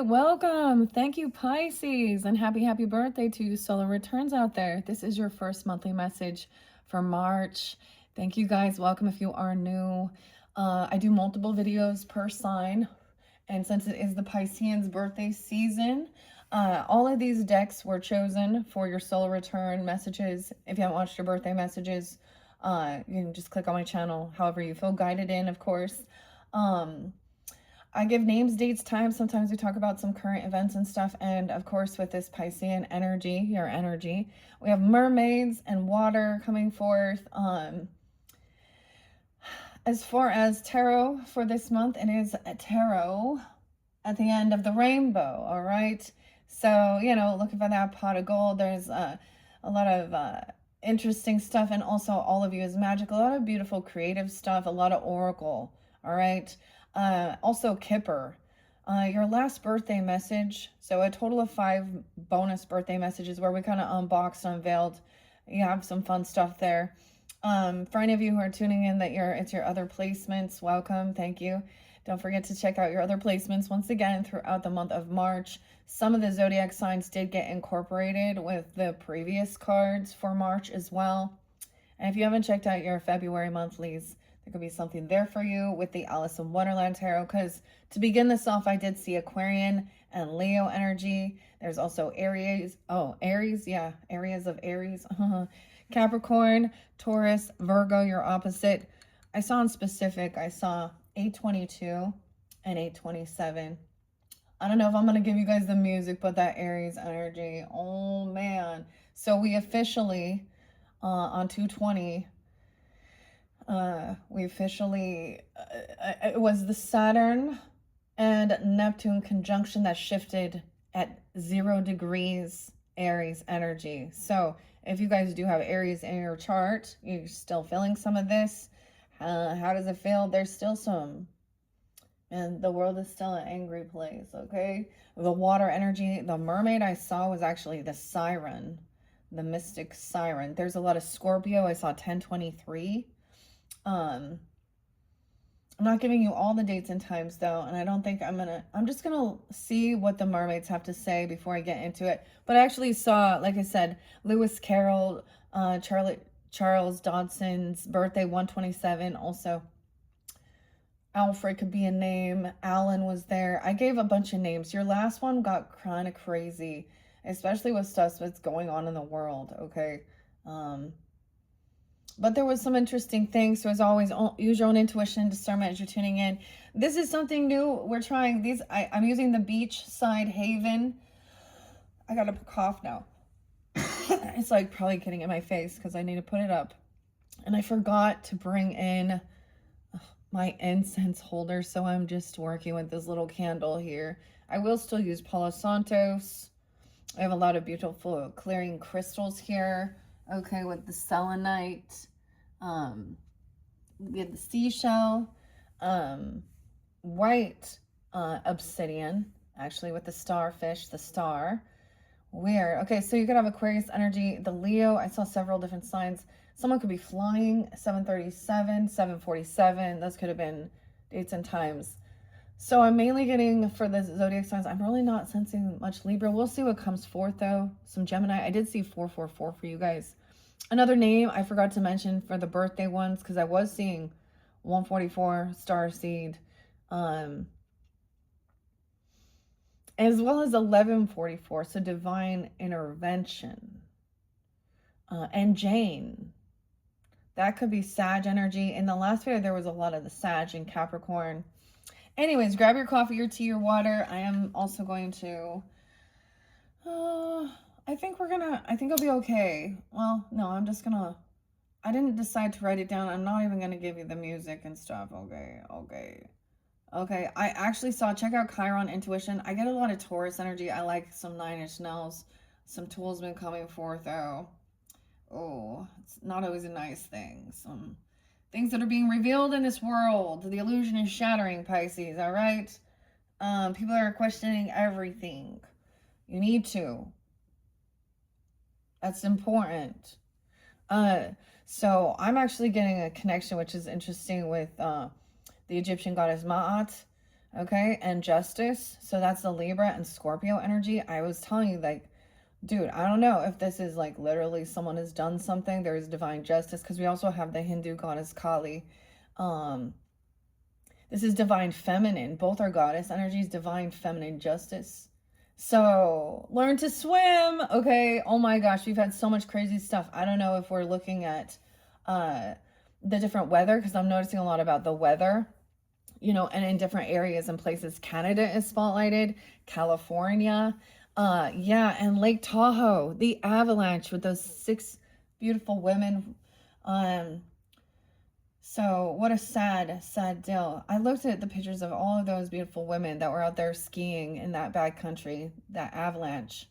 welcome. Thank you, Pisces, and happy birthday to you, solar returns out there. This is your first monthly message for March. Thank you guys. Welcome if you are new. I do multiple videos per sign, and since it is the Pisceans birthday season, all of these decks were chosen for your solar return messages. If you haven't watched your birthday messages, you can just click on my channel, however you feel guided in, of course. I give names, dates, times. Sometimes we talk about some current events and stuff. And of course, with this Piscean energy, your energy, we have mermaids and water coming forth. As far as tarot for this month, it is a tarot at the end of the rainbow. All right. So, you know, looking for that pot of gold. There's a lot of interesting stuff. And also all of you is magic. A lot of beautiful creative stuff. A lot of oracle. All right. Also Kipper, your last birthday message. So a total of 5 bonus birthday messages where we kind of unboxed, unveiled. You have some fun stuff there. For any of you who are tuning in that it's your other placements, welcome. Thank you. Don't forget to check out your other placements once again throughout the month of March. Some of the zodiac signs did get incorporated with the previous cards for March as well. And if you haven't checked out your February monthlies, there could be something there for you with the Alice in Wonderland Tarot, because to begin this off, I did see Aquarian and Leo energy. There's also Aries. Oh, Aries. Yeah, areas of Aries. Capricorn, Taurus, Virgo, your opposite. I saw in specific, I saw 822 and 827. I don't know if I'm going to give you guys the music, but that Aries energy. Oh, man. So we officially, on 220, it was the Saturn and Neptune conjunction that shifted at 0 degrees Aries energy. So if you guys do have Aries in your chart, you're still feeling some of this. How does it feel? There's still some, and the world is still an angry place. Okay, the water energy, the mermaid I saw was actually the siren, the mystic siren. There's a lot of Scorpio. I saw 1023. I'm not giving you all the dates and times though, and I don't think I'm just gonna see what the mermaids have to say before I get into it. But I actually saw, like I said, Lewis Carroll, Charles Dodson's birthday, 127. Also, Alfred could be a name. Alan was there. I gave a bunch of names. Your last one got kind of crazy, especially with stuff that's going on in the world, okay? But there was some interesting things. So as always, use your own intuition, discernment as you're tuning in. This is something new. We're trying these. I'm using the beachside haven. I got a cough now. It's like probably getting in my face because I need to put it up. And I forgot to bring in my incense holder. So I'm just working with this little candle here. I will still use Palo Santos. I have a lot of beautiful clearing crystals here. Okay, with the selenite, we have the seashell, white obsidian, actually with the starfish, the star. Weird. Okay, so you could have Aquarius energy, the Leo. I saw several different signs. Someone could be flying, 737, 747. Those could have been dates and times. So I'm mainly getting, for the zodiac signs, I'm really not sensing much Libra. We'll see what comes forth though. Some Gemini. I did see 444 for you guys. Another name I forgot to mention for the birthday ones, because I was seeing 144, Starseed, as well as 1144, so Divine Intervention, and Jane. That could be Sag energy. In the last video, there was a lot of the Sag and Capricorn. Anyways, grab your coffee, your tea, your water. I am also going to, I think I'll be okay. Well, no, I didn't decide to write it down. I'm not even going to give you the music and stuff. Okay. I actually saw, check out Chiron Intuition. I get a lot of Taurus energy. I like some 9-inch nails. Some tools been coming forth though. Oh, it's not always a nice thing. Some things that are being revealed in this world. The illusion is shattering, Pisces, all right? People are questioning everything. You need to. That's important. So I'm actually getting a connection, which is interesting, with the Egyptian goddess Ma'at. Okay, and justice. So that's the Libra and Scorpio energy. I was telling you, like, dude, I don't know if this is like literally someone has done something. There is divine justice because we also have the Hindu goddess Kali. Um, this is divine feminine. Both are goddess energies, divine feminine justice. So learn to swim. Okay. Oh my gosh, we've had so much crazy stuff. I don't know if we're looking at uh, the different weather because I'm noticing a lot about the weather, you know, and in different areas and places. Canada is spotlighted, California, yeah, and Lake Tahoe, the avalanche with those 6 beautiful women. Um, so what a sad deal. I looked at the pictures of all of those beautiful women that were out there skiing in that bad country, that avalanche.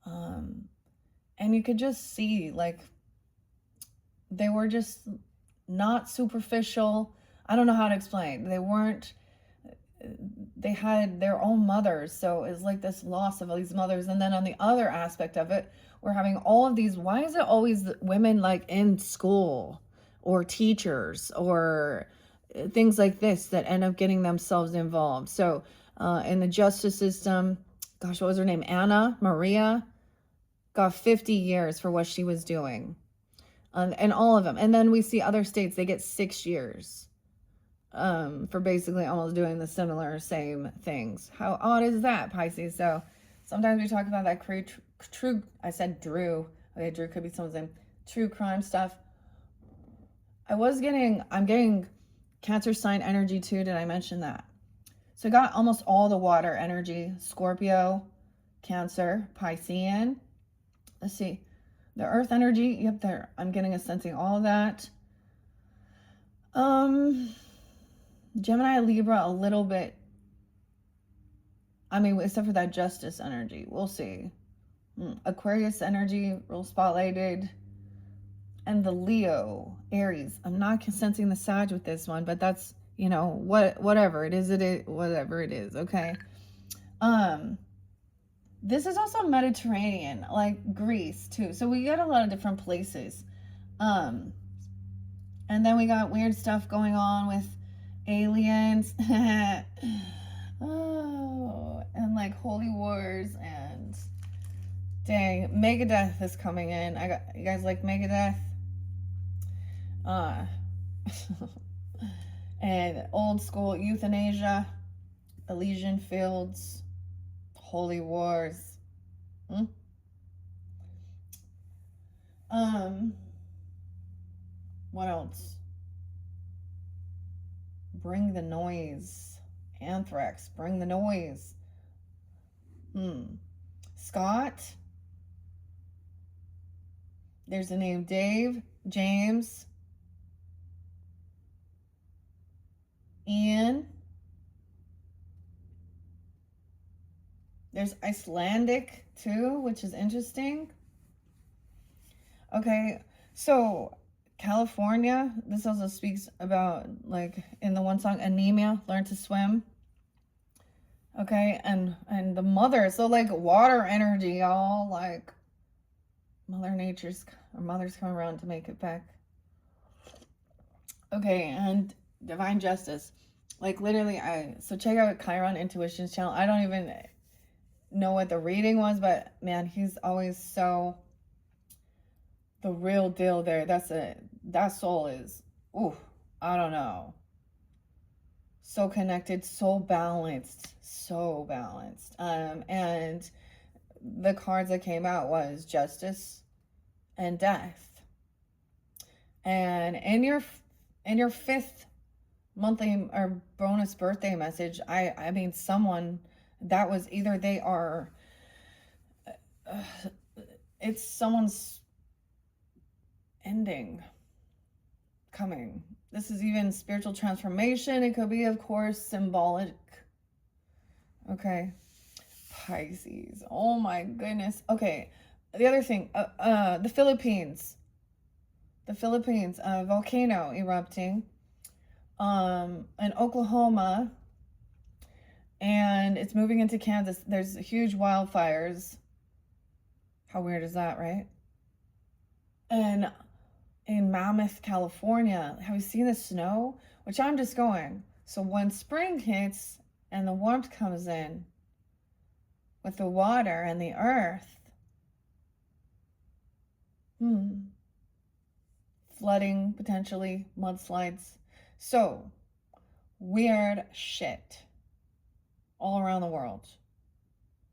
Um, and you could just see like they were just not superficial. I don't know how to explain. They had their own mothers, so it's like this loss of all these mothers. And then on the other aspect of it, we're having all of these, why is it always women like in school or teachers or things like this that end up getting themselves involved? So in the justice system, gosh, what was her name? Anna Maria got 50 years for what she was doing, and all of them. And then we see other states, they get 6 years for basically almost doing the similar same things. How odd is that, Pisces? So sometimes we talk about that true, I said Drew. Okay, Drew could be someone's name. True crime stuff. I'm getting Cancer sign energy too. Did I mention that? So I got almost all the water energy. Scorpio, Cancer, Piscean. Let's see. The earth energy. Yep, there. I'm getting a sensing all of that. Gemini, Libra, a little bit. I mean, except for that justice energy. We'll see. Aquarius energy, real spotlighted. And the Leo, Aries. I'm not sensing the Sag with this one, but that's, you know, whatever it is, whatever it is, okay? This is also Mediterranean, like Greece too. So we get a lot of different places. And then we got weird stuff going on with aliens. Oh, and like holy wars and dang, Megadeth is coming in. You guys like Megadeth? And old school euthanasia, Elysian Fields, holy wars. What else? Bring the noise. Anthrax, bring the noise. Scott. There's the name Dave, James, Ian. There's Icelandic too, which is interesting. Okay, so California, this also speaks about, like, in the one song, anemia, learn to swim. Okay, and the mother, so like water energy, y'all, like mother's coming around to make it back. Okay, and divine justice. Like literally, so check out Chiron Intuition's channel. I don't even know what the reading was, but man, he's always so the real deal there. That soul is, ooh, I don't know. So connected, so balanced. And the cards that came out was justice and death. And in your 5th monthly or bonus birthday message, I mean, someone that was either they are, it's someone's ending coming. This is even spiritual transformation. It could be, of course, symbolic. Okay. Pisces. Oh my goodness. Okay. The other thing, the Philippines. Volcano erupting. In Oklahoma. And it's moving into Kansas. There's huge wildfires. How weird is that, right? And in Mammoth, California, have you seen the snow? Which I'm just going. So when spring hits, and the warmth comes in with the water and the earth. Flooding, potentially, mudslides. So, weird shit all around the world.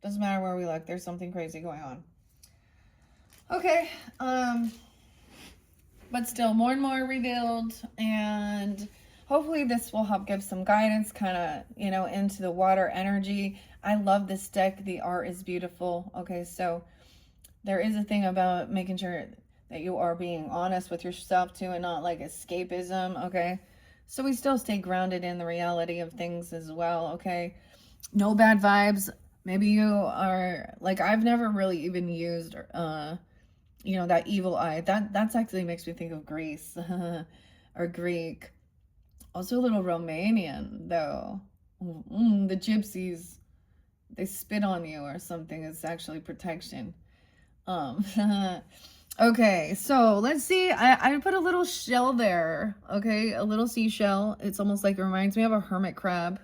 Doesn't matter where we look, there's something crazy going on. Okay, but still more and more revealed, and hopefully this will help give some guidance kind of, you know, into the water energy. I love this deck. The art is beautiful. Okay, so there is a thing about making sure that you are being honest with yourself too, and not like escapism. Okay, so we still stay grounded in the reality of things as well. Okay, no bad vibes. Maybe you are like, I've never really even used you know, that evil eye. That's actually makes me think of Greece or Greek. Also a little Romanian though. The gypsies, they spit on you or something. It's actually protection. Okay, so let's see. I put a little shell there. Okay, a little seashell. It's almost like it reminds me of a hermit crab.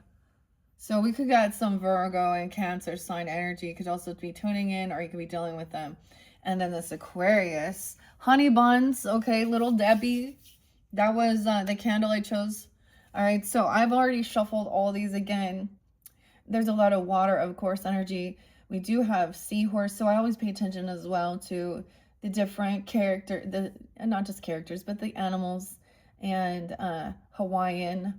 So we could get some Virgo and Cancer sign energy. Could also be tuning in, or you could be dealing with them. And then this Aquarius, honey buns. Okay, little Debbie. That was the candle I chose. All right, so I've already shuffled all these again. There's a lot of water, of course, energy. We do have seahorse, so I always pay attention as well to the different character, not just characters, but the animals, and Hawaiian,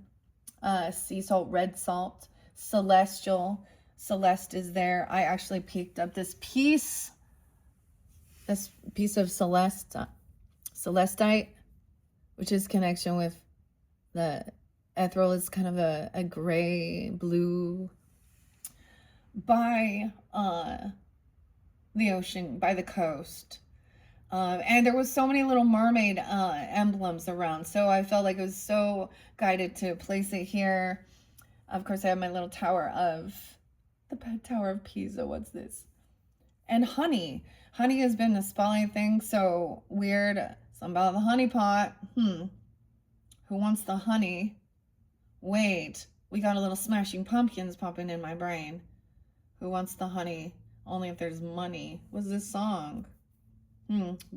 sea salt, red salt, celestial. Celeste is there. I actually picked up this piece of celestite, which is connection with the ethereal. Is kind of a gray blue by the ocean, by the coast. And there was so many little mermaid emblems around, so I felt like it was so guided to place it here. Of course, I have my little Tower of Pisa. What's this? And honey. Honey has been a spotlight thing, so weird. Something about the honey pot. Who wants the honey? Wait, we got a little Smashing Pumpkins popping in my brain. Who wants the honey? Only if there's money. What's this song?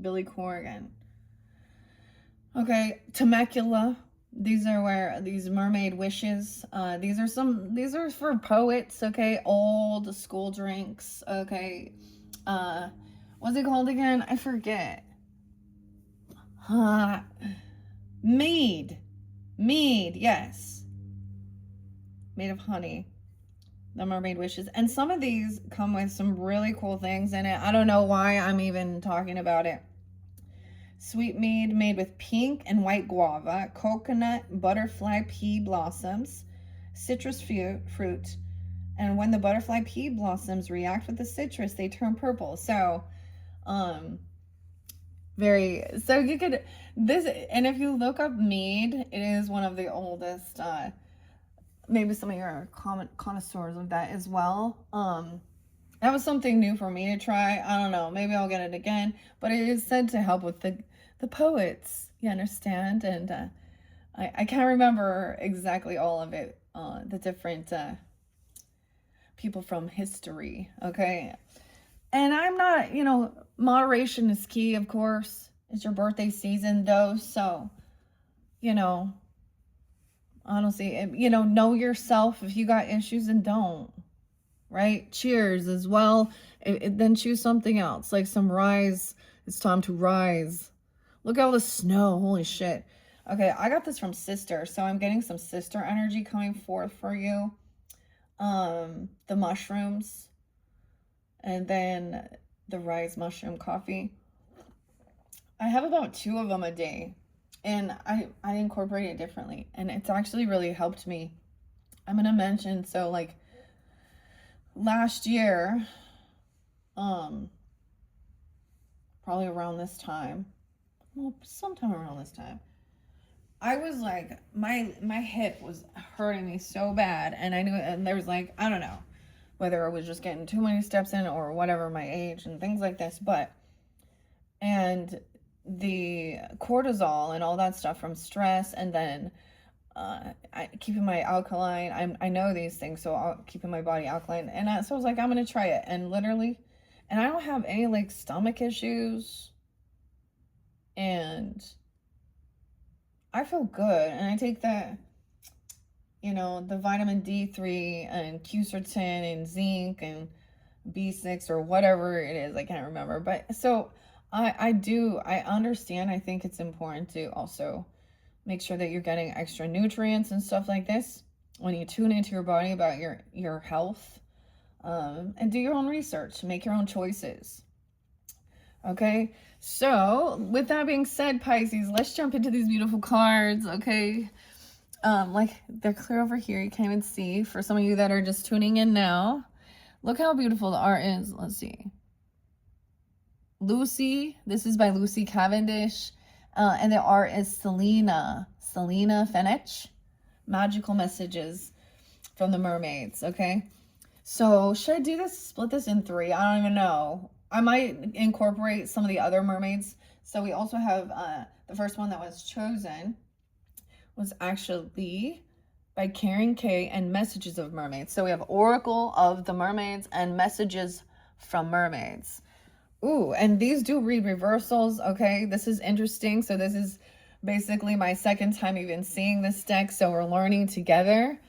Billy Corgan. Okay, Temecula. These are where these mermaid wishes. These are for poets. Okay, old school drinks. Okay, what's it called again? I forget. Mead. Yes, made of honey. The mermaid wishes, and some of these come with some really cool things in it. I don't know why I'm even talking about it. Sweet mead made with pink and white guava, coconut, butterfly pea blossoms, citrus fruit, and when the butterfly pea blossoms react with the citrus, they turn purple. So, so you could this, and if you look up mead, it is one of the oldest. Maybe some of you are connoisseurs of that as well. That was something new for me to try. I don't know. Maybe I'll get it again. But it is said to help with the poets. You understand? And I can't remember exactly all of it. The different people from history. Okay. And I'm not, you know, moderation is key, of course. It's your birthday season, though. So, you know, honestly, you know yourself. If you got issues, and don't. Right? Cheers as well. Then choose something else, like some rise. It's time to rise. Look at all the snow. Holy shit. Okay, I got this from Sister, so I'm getting some Sister energy coming forth for you. The mushrooms, and then the rise mushroom coffee. I have about 2 of them a day, and I incorporate it differently, and it's actually really helped me. I'm gonna mention, so like last year, probably around this time, well, sometime around this time, I was like, my hip was hurting me so bad, and I knew, and there was like, I don't know whether I was just getting too many steps in or whatever, my age and things like this, and the cortisol and all that stuff from stress, and then keeping my alkaline. I know these things, so I'll keeping my body alkaline. And so I was like, I'm gonna try it, and literally, and I don't have any like stomach issues, and I feel good. And I take the, you know, the vitamin D3 and quercetin and zinc and B6 or whatever it is. I can't remember, but so I understand. I think it's important to also make sure that you're getting extra nutrients and stuff like this when you tune into your body about your health, and do your own research, make your own choices. Okay, so with that being said, Pisces, let's jump into these beautiful cards. Okay, like they're clear over here, you can't even see. For some of you that are just tuning in now, look how beautiful the art is. Let's see. Lucy, this is by Lucy Cavendish. And the art is Selena Fenech. Magical Messages from the Mermaids, okay? So should I do this, split this in 3? I don't even know. I might incorporate some of the other mermaids. So we also have the first one that was chosen was actually by Karen K and Messages of Mermaids. So we have Oracle of the Mermaids and Messages from Mermaids. Ooh, and these do read reversals, okay? This is interesting. So this is basically my second time even seeing this deck, so we're learning together.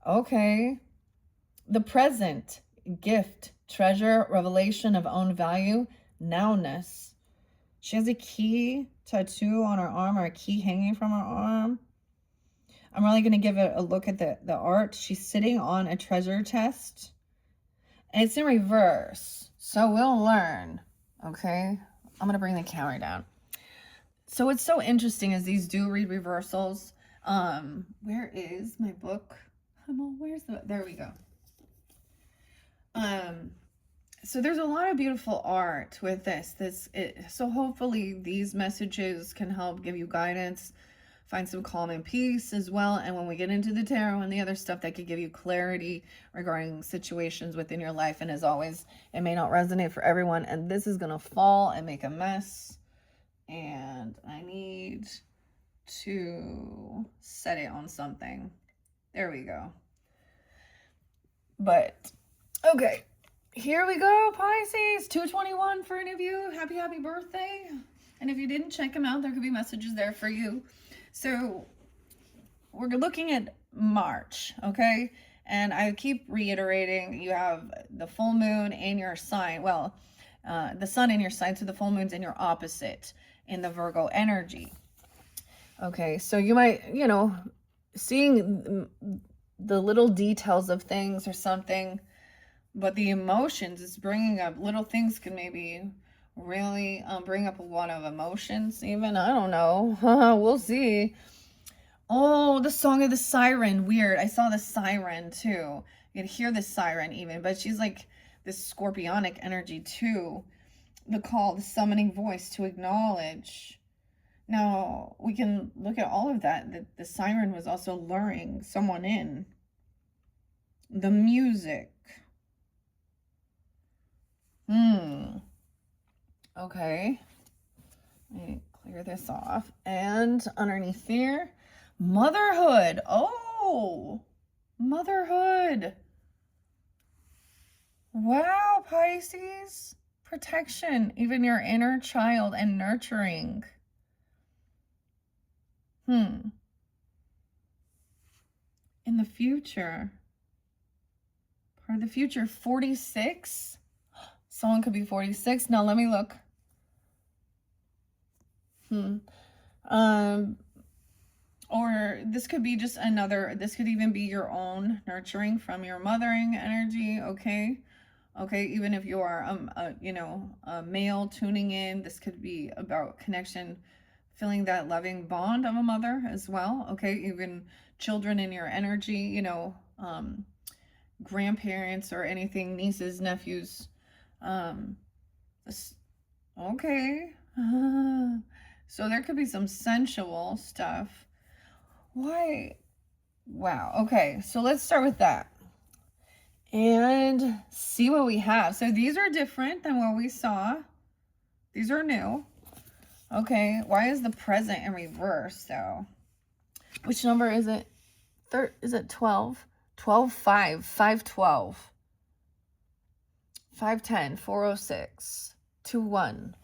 Okay. The present, gift, treasure, revelation of own value, nowness. She has a key tattoo on her arm, or a key hanging from her arm. I'm really going to give it a look at the art. She's sitting on a treasure chest, and it's in reverse, so we'll learn. Okay, I'm gonna bring the camera down. So what's so interesting is these do read reversals. Where is my book? Where's the, there we go. So there's a lot of beautiful art with this. So hopefully these messages can help give you guidance, find some calm and peace as well. And when we get into the tarot and the other stuff, that could give you clarity regarding situations within your life. And as always, it may not resonate for everyone. And this is going to fall and make a mess. And I need to set it on something. There we go. But, okay. Here we go, Pisces. 221 for any of you. Happy birthday. And if you didn't check them out, there could be messages there for you. So we're looking at March, okay? And I keep reiterating, you have the full moon in your sign. Well, the sun in your sign, so the full moon's in your opposite in the Virgo energy. Okay, so you might, you know, seeing the little details of things or something, but the emotions is bringing up little things can maybe really bring up a lot of emotions even. I don't know. We'll see. Oh, the song of the siren. Weird. I saw the siren too. You can hear the siren even, but she's like this scorpionic energy too. The call, the summoning voice to acknowledge. Now, we can look at all of that. The siren was also luring someone in. The music. Okay. Let me clear this off. And underneath here, motherhood. Oh, motherhood. Wow, Pisces. Protection, even your inner child, and nurturing. In the future. Part of the future, 46. Someone could be 46. Now let me look. Or this could be just another, this could even be your own nurturing from your mothering energy, okay? Okay, even if you are, you know, a male tuning in, this could be about connection, feeling that loving bond of a mother as well, okay? Even children in your energy, you know, grandparents or anything, nieces, nephews, okay. So there could be some sensual stuff. Why? Wow. Okay. So let's start with that and see what we have. So these are different than what we saw. These are new. Okay. Why is the present in reverse though? Which number is it? Is it 12? 12, 5, 512, 510, 406, 21.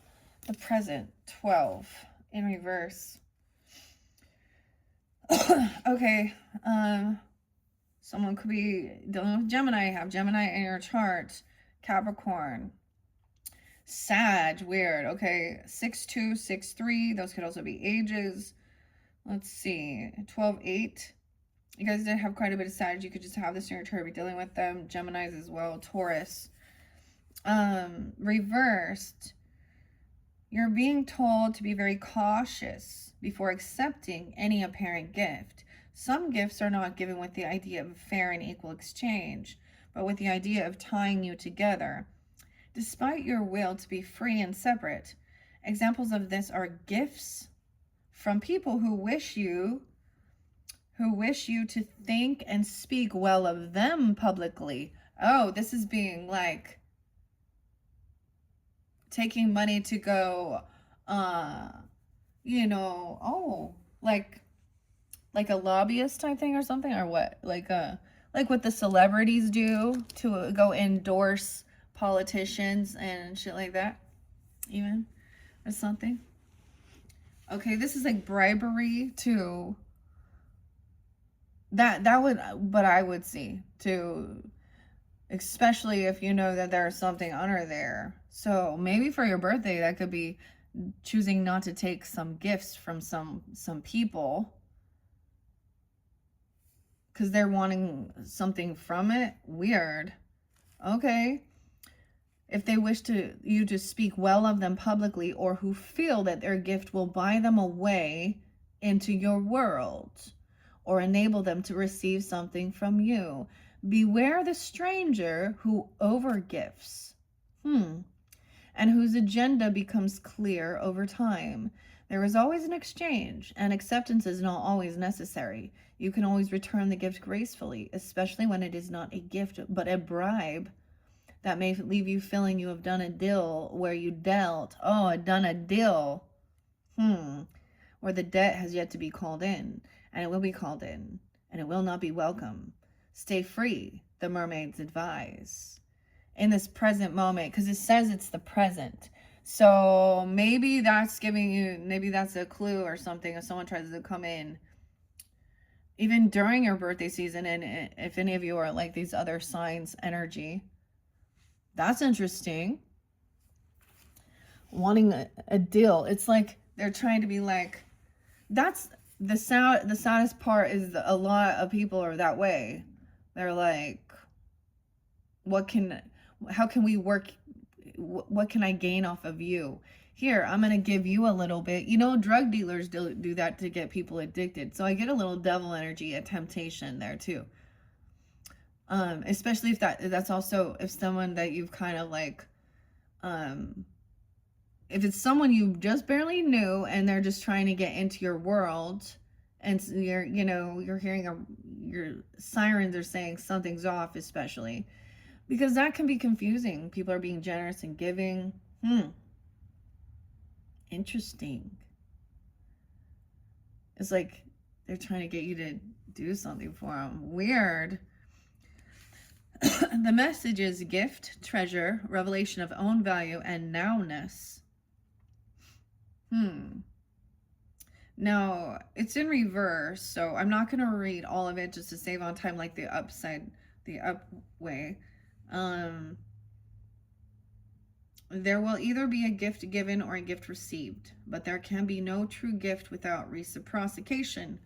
The present, 12 in reverse. Okay, someone could be dealing with Gemini. Have Gemini in your chart. Capricorn. Sag, weird. Okay, 6-2, 6-3. Those could also be ages. Let's see, 12-8. You guys did have quite a bit of Sag. You could just have this in your chart, be dealing with them. Geminis as well. Taurus. Reversed. You're being told to be very cautious before accepting any apparent gift. Some gifts are not given with the idea of fair and equal exchange, but with the idea of tying you together. Despite your will to be free and separate, examples of this are gifts from people who wish you to think and speak well of them publicly. Oh, this is being like taking money to go, like a lobbyist type thing or something, or what? Like what the celebrities do to go endorse politicians and shit like that, even, or something. Okay, this is like bribery to that would, but I would see to, especially if you know that there's something under there. So maybe for your birthday, that could be choosing not to take some gifts from some people because they're wanting something from it. Weird. Okay. If they wish you to speak well of them publicly, or who feel that their gift will buy them a way into your world or enable them to receive something from you. Beware the stranger who overgifts, and whose agenda becomes clear over time. There is always an exchange, and acceptance is not always necessary. You can always return the gift gracefully, especially when it is not a gift but a bribe that may leave you feeling you have done a deal where you dealt. Oh, I've done a deal. Where the debt has yet to be called in, and it will be called in, and it will not be welcome. Stay free, the mermaids advise. In this present moment, because it says it's the present. So maybe that's giving you, maybe that's a clue or something if someone tries to come in even during your birthday season, and if any of you are like these other signs energy. That's interesting. Wanting a deal. It's like they're trying to be like, that's the saddest part is a lot of people are that way. They're like, how can we work? What can I gain off of you? Here, I'm going to give you a little bit. Drug dealers do that to get people addicted. So I get a little devil energy, a temptation there too. Especially if that's also, if someone that you've kind of like, if it's someone you just barely knew and they're just trying to get into your world, and you're hearing your sirens are saying something's off, especially because that can be confusing. People are being generous and giving. Interesting. It's like they're trying to get you to do something for them. Weird. The message is gift, treasure, revelation of own value, and nowness. Now, it's in reverse, so I'm not going to read all of it just to save on time, like the up way. There will either be a gift given or a gift received, but there can be no true gift without reciprocation.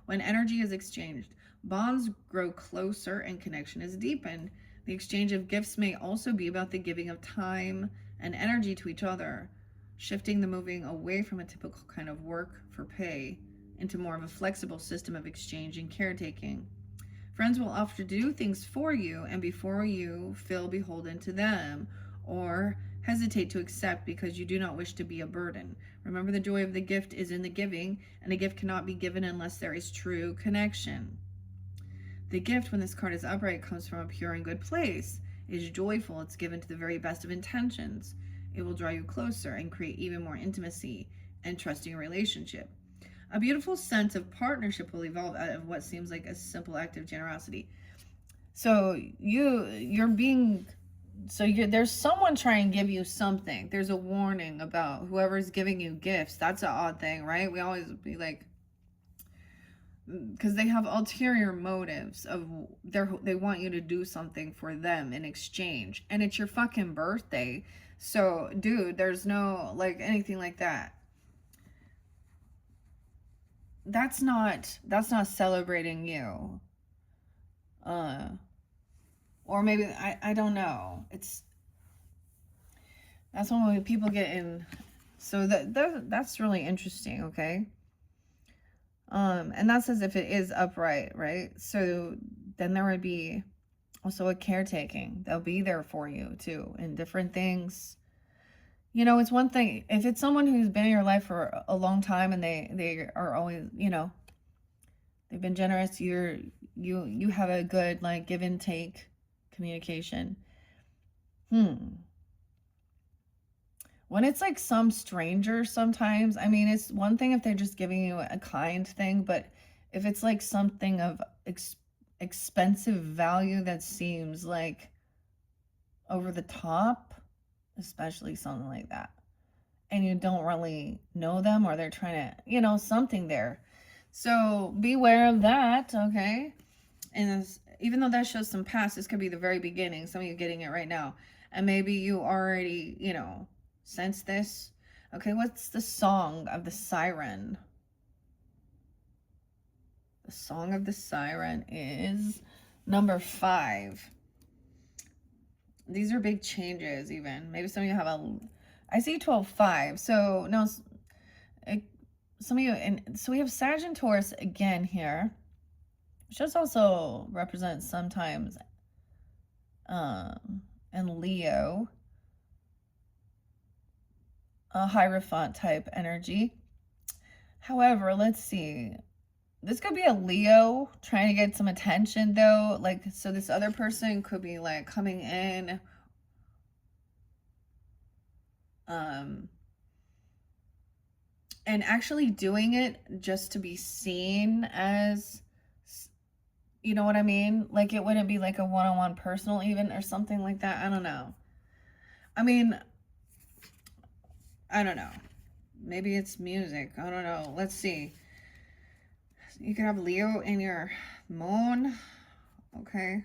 When energy is exchanged, bonds grow closer and connection is deepened. The exchange of gifts may also be about the giving of time and energy to each other, shifting the moving away from a typical kind of work for pay into more of a flexible system of exchange and caretaking. Friends will often do things for you and before you feel beholden to them, or hesitate to accept because you do not wish to be a burden. Remember, the joy of the gift is in the giving, and a gift cannot be given unless there is true connection. The gift, when this card is upright, comes from a pure and good place. It is joyful. It's given to the very best of intentions. It will draw you closer and create even more intimacy and trusting relationship. A beautiful sense of partnership will evolve out of what seems like a simple act of generosity. So there's someone trying to give you something. There's a warning about whoever's giving you gifts. That's an odd thing, right? We always be like, because they have ulterior motives of they want you to do something for them in exchange, and it's your fucking birthday. So dude, there's no like anything like that. That's not celebrating you. Or maybe I don't know. That's when people get in. So that's really interesting. Okay. And that's as if it is upright, right? So then there would be also a caretaking. They'll be there for you too in different things. You know, it's one thing if it's someone who's been in your life for a long time and they are always, you know, they've been generous. You have a good like give and take communication. When it's like some stranger sometimes, I mean, it's one thing if they're just giving you a kind thing, but if it's like something of expensive value that seems like over the top, especially something like that, and you don't really know them or they're trying to, you know, something there. So beware of that, okay? And even though that shows some past, this could be the very beginning. Some of you getting it right now. And maybe you already, you know, sense this. Okay, what's the song of the siren? The song of the siren is number 5. These are big changes even. Maybe some of you have I see 12-5. So no, some of you, and so we have Sag and Taurus again here. Which does also represent sometimes and Leo. A Hierophant type energy. However, let's see. This could be a Leo trying to get some attention though. Like, so this other person could be like coming in. And actually doing it just to be seen as, you know what I mean? Like it wouldn't be like a one-on-one personal even or something like that. I don't know. I mean, I don't know. Maybe it's music. I don't know. Let's see. You can have Leo in your moon. Okay.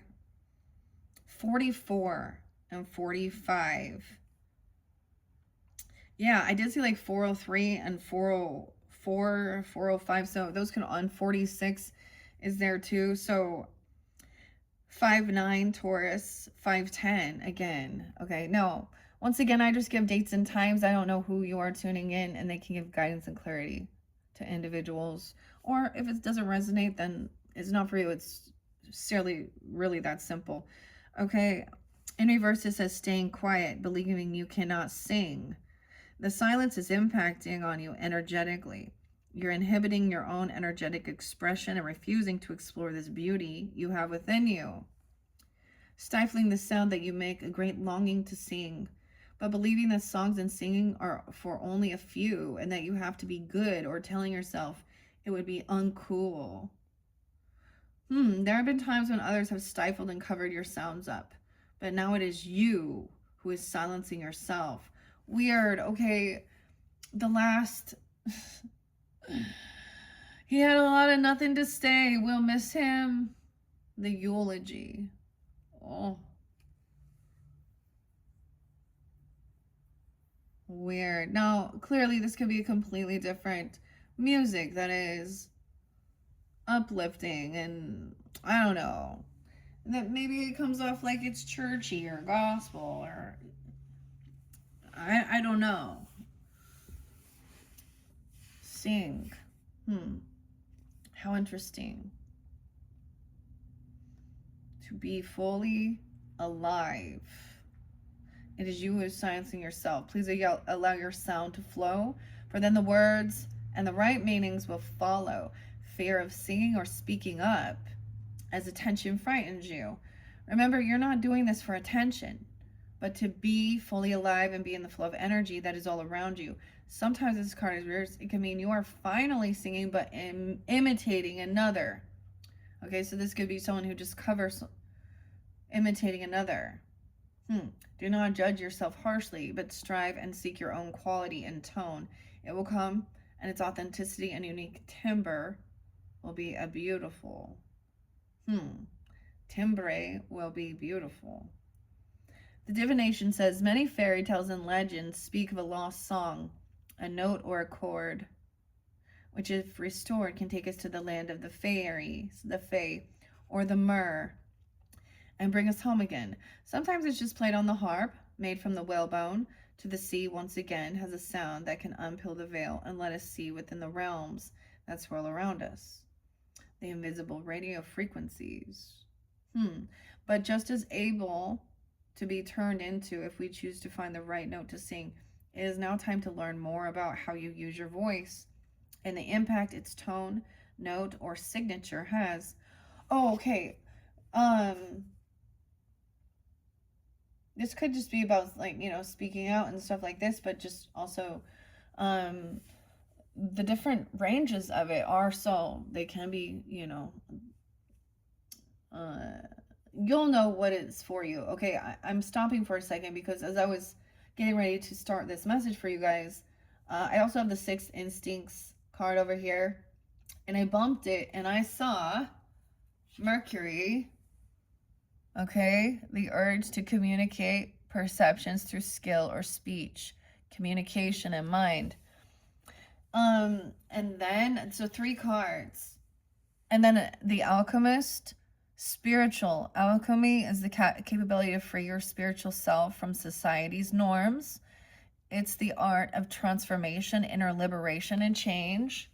44 and 45. Yeah, I did see like 403 and 404, 405. So those can on 46 is there too. So 5-9 Taurus, 5-10 again. Okay, no. Once again, I just give dates and times. I don't know who you are tuning in, and they can give guidance and clarity to individuals. Or if it doesn't resonate, then it's not for you. It's really that simple. Okay, in reverse, it says staying quiet, believing you cannot sing. The silence is impacting on you energetically. You're inhibiting your own energetic expression and refusing to explore this beauty you have within you. Stifling the sound that you make, a great longing to sing, but believing that songs and singing are for only a few and that you have to be good, or telling yourself it would be uncool. There have been times when others have stifled and covered your sounds up, but now it is you who is silencing yourself. Weird. Okay, the last... He had a lot of nothing to say. We'll miss him. The eulogy. Oh. Weird. Now, clearly this could be a completely different music that is uplifting and I don't know. That maybe it comes off like it's churchy or gospel or I don't know. Sing. How interesting. To be fully alive. It is you who is silencing yourself. Please allow your sound to flow, for then the words and the right meanings will follow. Fear of singing or speaking up as attention frightens you. Remember, you're not doing this for attention. but to be fully alive and be in the flow of energy that is all around you. Sometimes this card is weird. It can mean you are finally singing, but imitating another. Okay, so this could be someone who just covers imitating another. Do not judge yourself harshly, but strive and seek your own quality and tone. It will come, and its authenticity and unique timbre will be a beautiful. Timbre will be beautiful. The divination says many fairy tales and legends speak of a lost song, a note or a chord, which if restored can take us to the land of the fairies, the fae, or the mer, and bring us home again. Sometimes it's just played on the harp, made from the whalebone, to the sea once again has a sound that can unpeel the veil and let us see within the realms that swirl around us. The invisible radio frequencies. But just as able to be turned into if we choose to find the right note to sing, it is now time to learn more about how you use your voice and the impact its tone, note, or signature has. Oh, okay. This could just be about, like, speaking out and stuff like this, but just also the different ranges of it are, so they can be, you'll know what it's for you. Okay, I'm stopping for a second because as I was getting ready to start this message for you guys, I also have the Sixth Instincts card over here, and I bumped it and I saw Mercury. Okay, the urge to communicate perceptions through skill or speech, communication and mind. And then, so 3 cards. And then the Alchemist, spiritual. Alchemy is the capability to free your spiritual self from society's norms. It's the art of transformation, inner liberation, and change.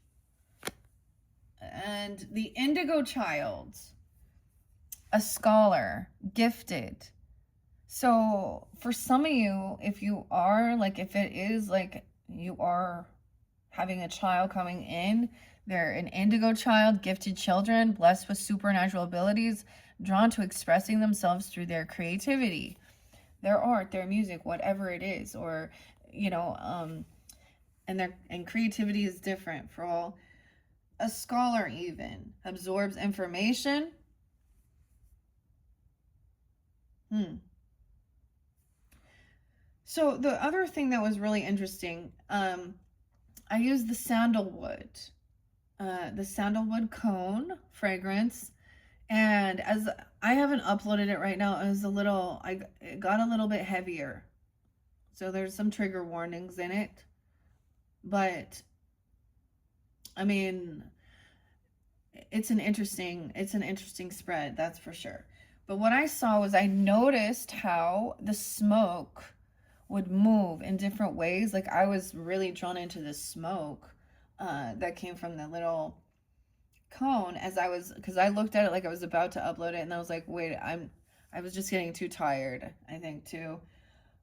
And the Indigo Child, a scholar, gifted. So for some of you, if you are, like, if it is like you are having a child coming in, they're an indigo child, gifted children, blessed with supernatural abilities, drawn to expressing themselves through their creativity, their art, their music, whatever it is, or, and creativity is different for all. A scholar even absorbs information. So the other thing that was really interesting, I used the sandalwood cone fragrance, and as I haven't uploaded it right now, it got a little bit heavier, so there's some trigger warnings in it, but I mean, it's an interesting spread, that's for sure. But what I saw was, I noticed how the smoke would move in different ways. Like, I was really drawn into the smoke that came from the little cone because I looked at it like I was about to upload it, and I was like, wait, I was just getting too tired, I think, too.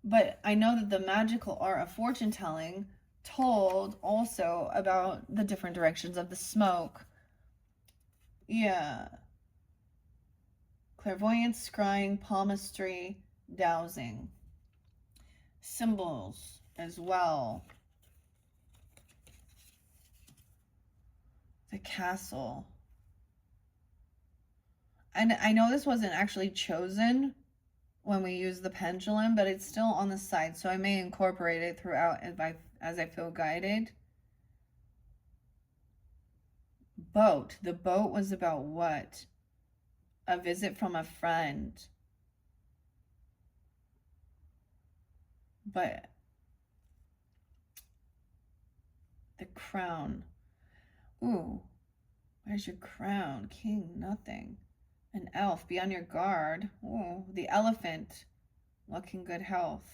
But I know that the magical art of fortune telling told also about the different directions of the smoke. Yeah. Clairvoyance, scrying, palmistry, dowsing. Symbols as well. The castle. And I know this wasn't actually chosen when we use the pendulum, but it's still on the side, so I may incorporate it throughout as I feel guided. Boat. The boat was about what? A visit from a friend. But the crown. Ooh, where's your crown? King, nothing. An elf, be on your guard. Ooh, the elephant, luck and good health.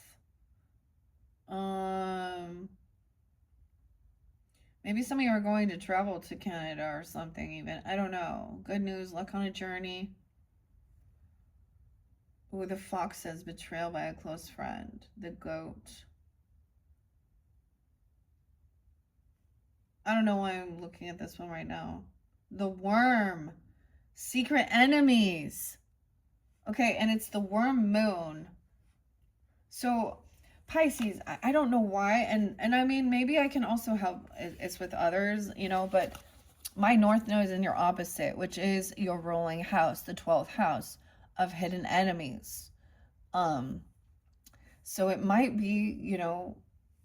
Maybe some of you are going to travel to Canada or something even. I don't know. Good news, luck on a journey. Ooh, the fox says betrayal by a close friend. The goat. I don't know why I'm looking at this one right now. The worm. Secret enemies. Okay, and it's the worm moon. So Pisces, I don't know why, and I mean, maybe I can also help it's with others, you know, but my North Node is in your opposite, which is your ruling house, the 12th house of hidden enemies. Um, so it might be, you know,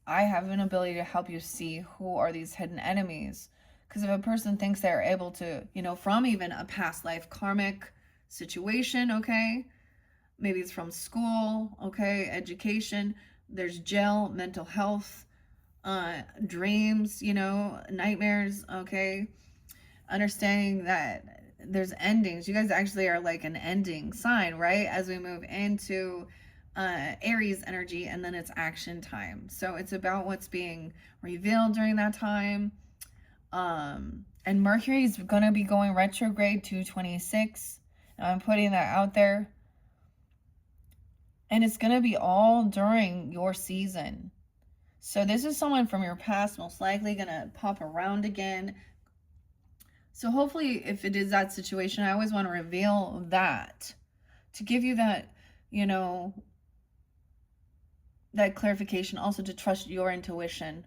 I have an ability to help you see who are these hidden enemies. Because if a person thinks they're able to, you know, from even a past life karmic situation, okay, maybe it's from school, okay, education, there's jail, mental health, dreams, you know, nightmares, okay, understanding that there's endings. You guys actually are like an ending sign, right? As we move into Aries energy, and then it's action time. So it's about what's being revealed during that time. And Mercury is going to be going retrograde 226. I'm putting that out there. And it's going to be all during your season. So this is someone from your past most likely going to pop around again. So hopefully, if it is that situation, I always want to reveal that to give you that, you know, that clarification, also to trust your intuition.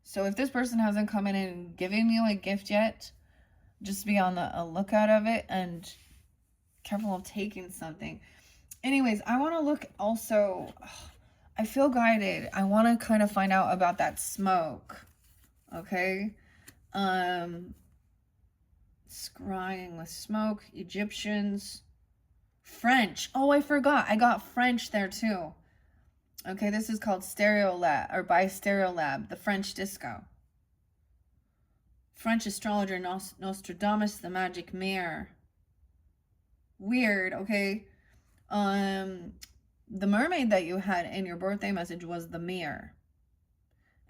So if this person hasn't come in and given me a gift yet, just be on the lookout of it and careful of taking something. Anyways, I want to look also, I feel guided. I want to kind of find out about that smoke. Okay. Scrying with smoke, Egyptians, French. Oh, I forgot. I got French there too. Okay, this is called Stereo Lab, or by Stereo Lab, the French disco. French astrologer Nostradamus, the magic mirror. Weird, okay. The mermaid that you had in your birthday message was the mirror.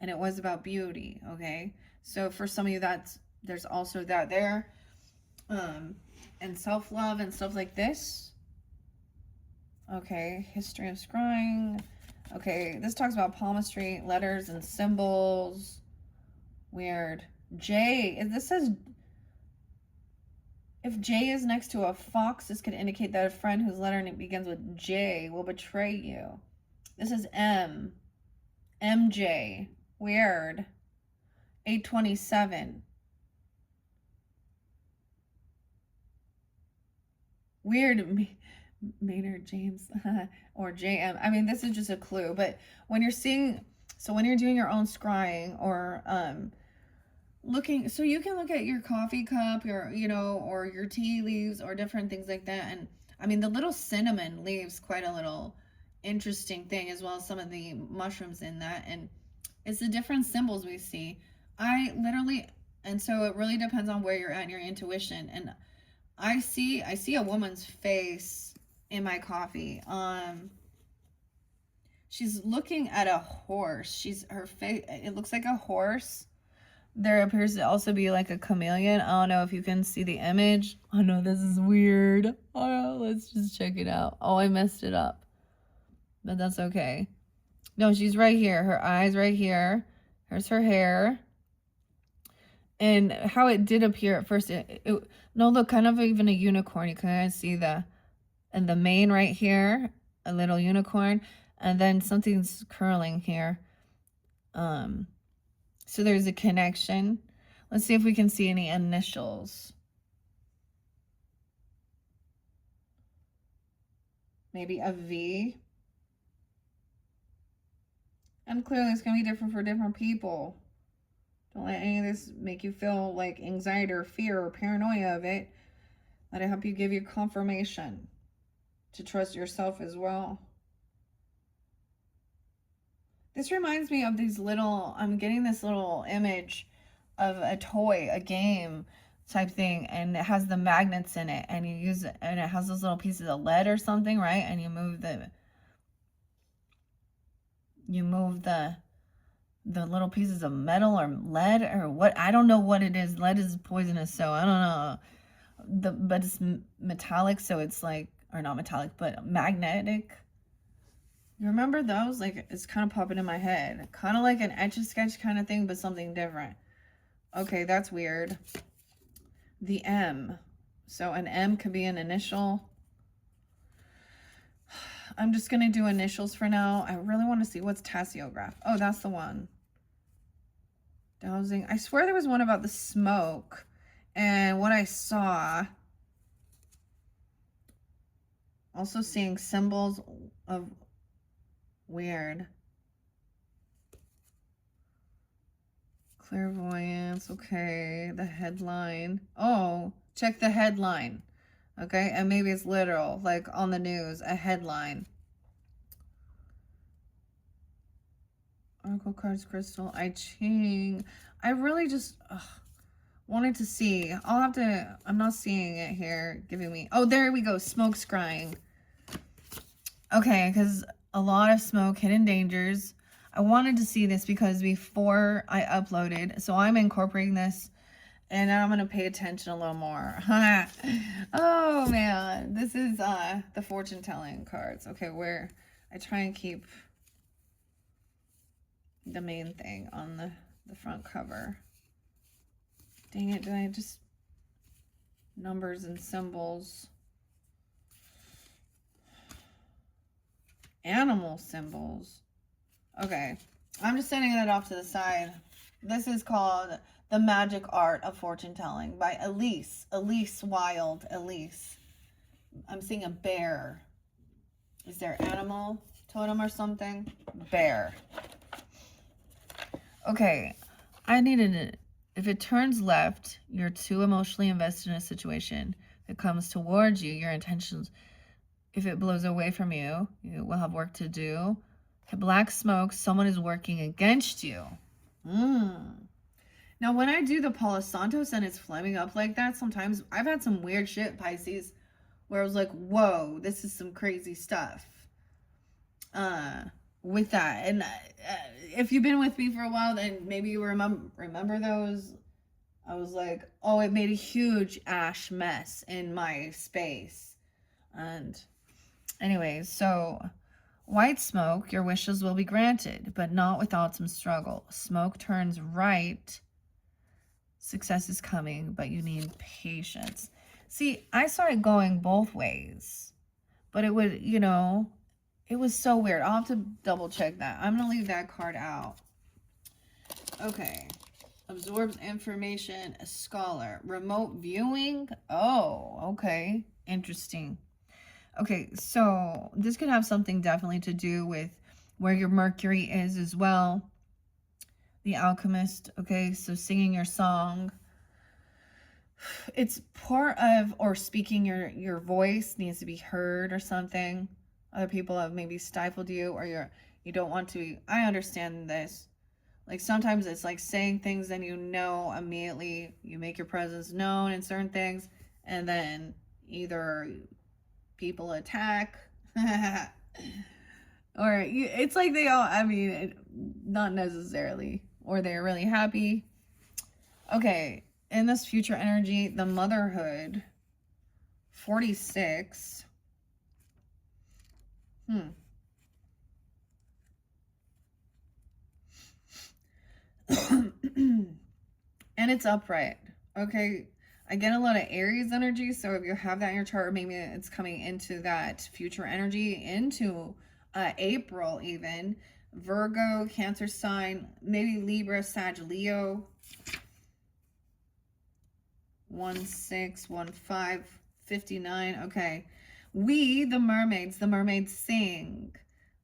And it was about beauty, okay? So for some of you, there's also that there. And self-love and stuff like this. Okay, history of scrying. Okay, this talks about palmistry, letters and symbols. Weird. J, this says, if J is next to a fox, this could indicate that a friend whose letter begins with J will betray you. This is M. MJ. Weird. 827. Weird. Maynard James or JM. I mean, this is just a clue, but when you're seeing, so when you're doing your own scrying or looking, so you can look at your coffee cup, your, you know, or your tea leaves or different things like that. And I mean, the little cinnamon leaves quite a little interesting thing, as well as some of the mushrooms in that. And it's the different symbols we see. I literally, and so it really depends on where you're at in your intuition. And I see a woman's face in my coffee. She's looking at a horse. Her face, it looks like a horse. There appears to also be like a chameleon. I don't know if you can see the image. Oh no, this is weird. Oh, let's just check it out. Oh, I messed it up, but that's okay. No, she's right here. Her eyes right here. Here's her hair. And how it did appear at first, no, look, kind of even a unicorn. You can kind of see the mane right here, a little unicorn, and then something's curling here. So there's a connection. Let's see if we can see any initials. Maybe a V. And clearly it's going to be different for different people. Don't let any of this make you feel like anxiety or fear or paranoia of it. Let it help you give you confirmation to trust yourself as well. This reminds me of these little, I'm getting this little image of a toy, a game type thing, and it has the magnets in it, and you use it, and it has those little pieces of lead or something, right? And you move the little pieces of metal or lead or what, I don't know what it is. Lead is poisonous, so I don't know. But it's metallic, so it's like, or not metallic, but magnetic. You remember those? Like, it's kind of popping in my head. Kind of like an Etch-a-Sketch kind of thing, but something different. Okay, that's weird. The M. So an M could be an initial. I'm just going to do initials for now. I really want to see what's tasseograph. Oh, that's the one. Dowsing. I swear there was one about the smoke. And what I saw, also seeing symbols of weird. Clairvoyance. Okay. The headline. Oh, check the headline. Okay. And maybe it's literal, like on the news, a headline. Oracle cards, crystal, I Ching. I really just wanted to see. I'll have to, I'm not seeing it here giving me. Oh, there we go. Smoke scrying. Okay, because a lot of smoke, hidden dangers. I wanted to see this because before I uploaded, so I'm incorporating this and now I'm going to pay attention a little more. Oh man, this is the fortune telling cards. Okay, where I try and keep the main thing on the front cover. Dang it, did I just... Numbers and symbols. Animal symbols. Okay, I'm just setting that off to the side. This is called The Magic Art of Fortune Telling by Elise. Elise Wild. Elise. I'm seeing a bear. Is there animal totem or something? Bear. Okay, I needed it. If it turns left, you're too emotionally invested in a situation. If it comes towards you, your intentions. If it blows away from you, you will have work to do. Black smoke, someone is working against you. Now, when I do the Palo Santos and it's flaming up like that, sometimes I've had some weird shit, Pisces, where I was like, whoa, this is some crazy stuff. With that, and if you've been with me for a while, then maybe you remember those. I was like, oh, it made a huge ash mess in my space. And anyways, so white smoke, your wishes will be granted, but not without some struggle. Smoke turns right, success is coming, but you need patience. See, I saw it going both ways, but it would, you know, it was so weird. I'll have to double check that. I'm going to leave that card out. Okay. Absorbs information. A scholar. Remote viewing. Oh, okay. Interesting. Okay, so this could have something definitely to do with where your Mercury is as well. The Alchemist. Okay, so singing your song. It's part of, or speaking your voice needs to be heard or something. Other people have maybe stifled you, or you don't want to. I understand this. Like sometimes it's like saying things and you know immediately you make your presence known in certain things, and then either people attack or it's like they all, I mean, not necessarily, or they're really happy. Okay, in this future energy, the motherhood, 46. And it's upright. Okay, I get a lot of Aries energy, so if you have that in your chart, maybe it's coming into that future energy into April even. Virgo, Cancer sign, maybe Libra, Sag, Leo. 1615 59. Okay, we the mermaids sing,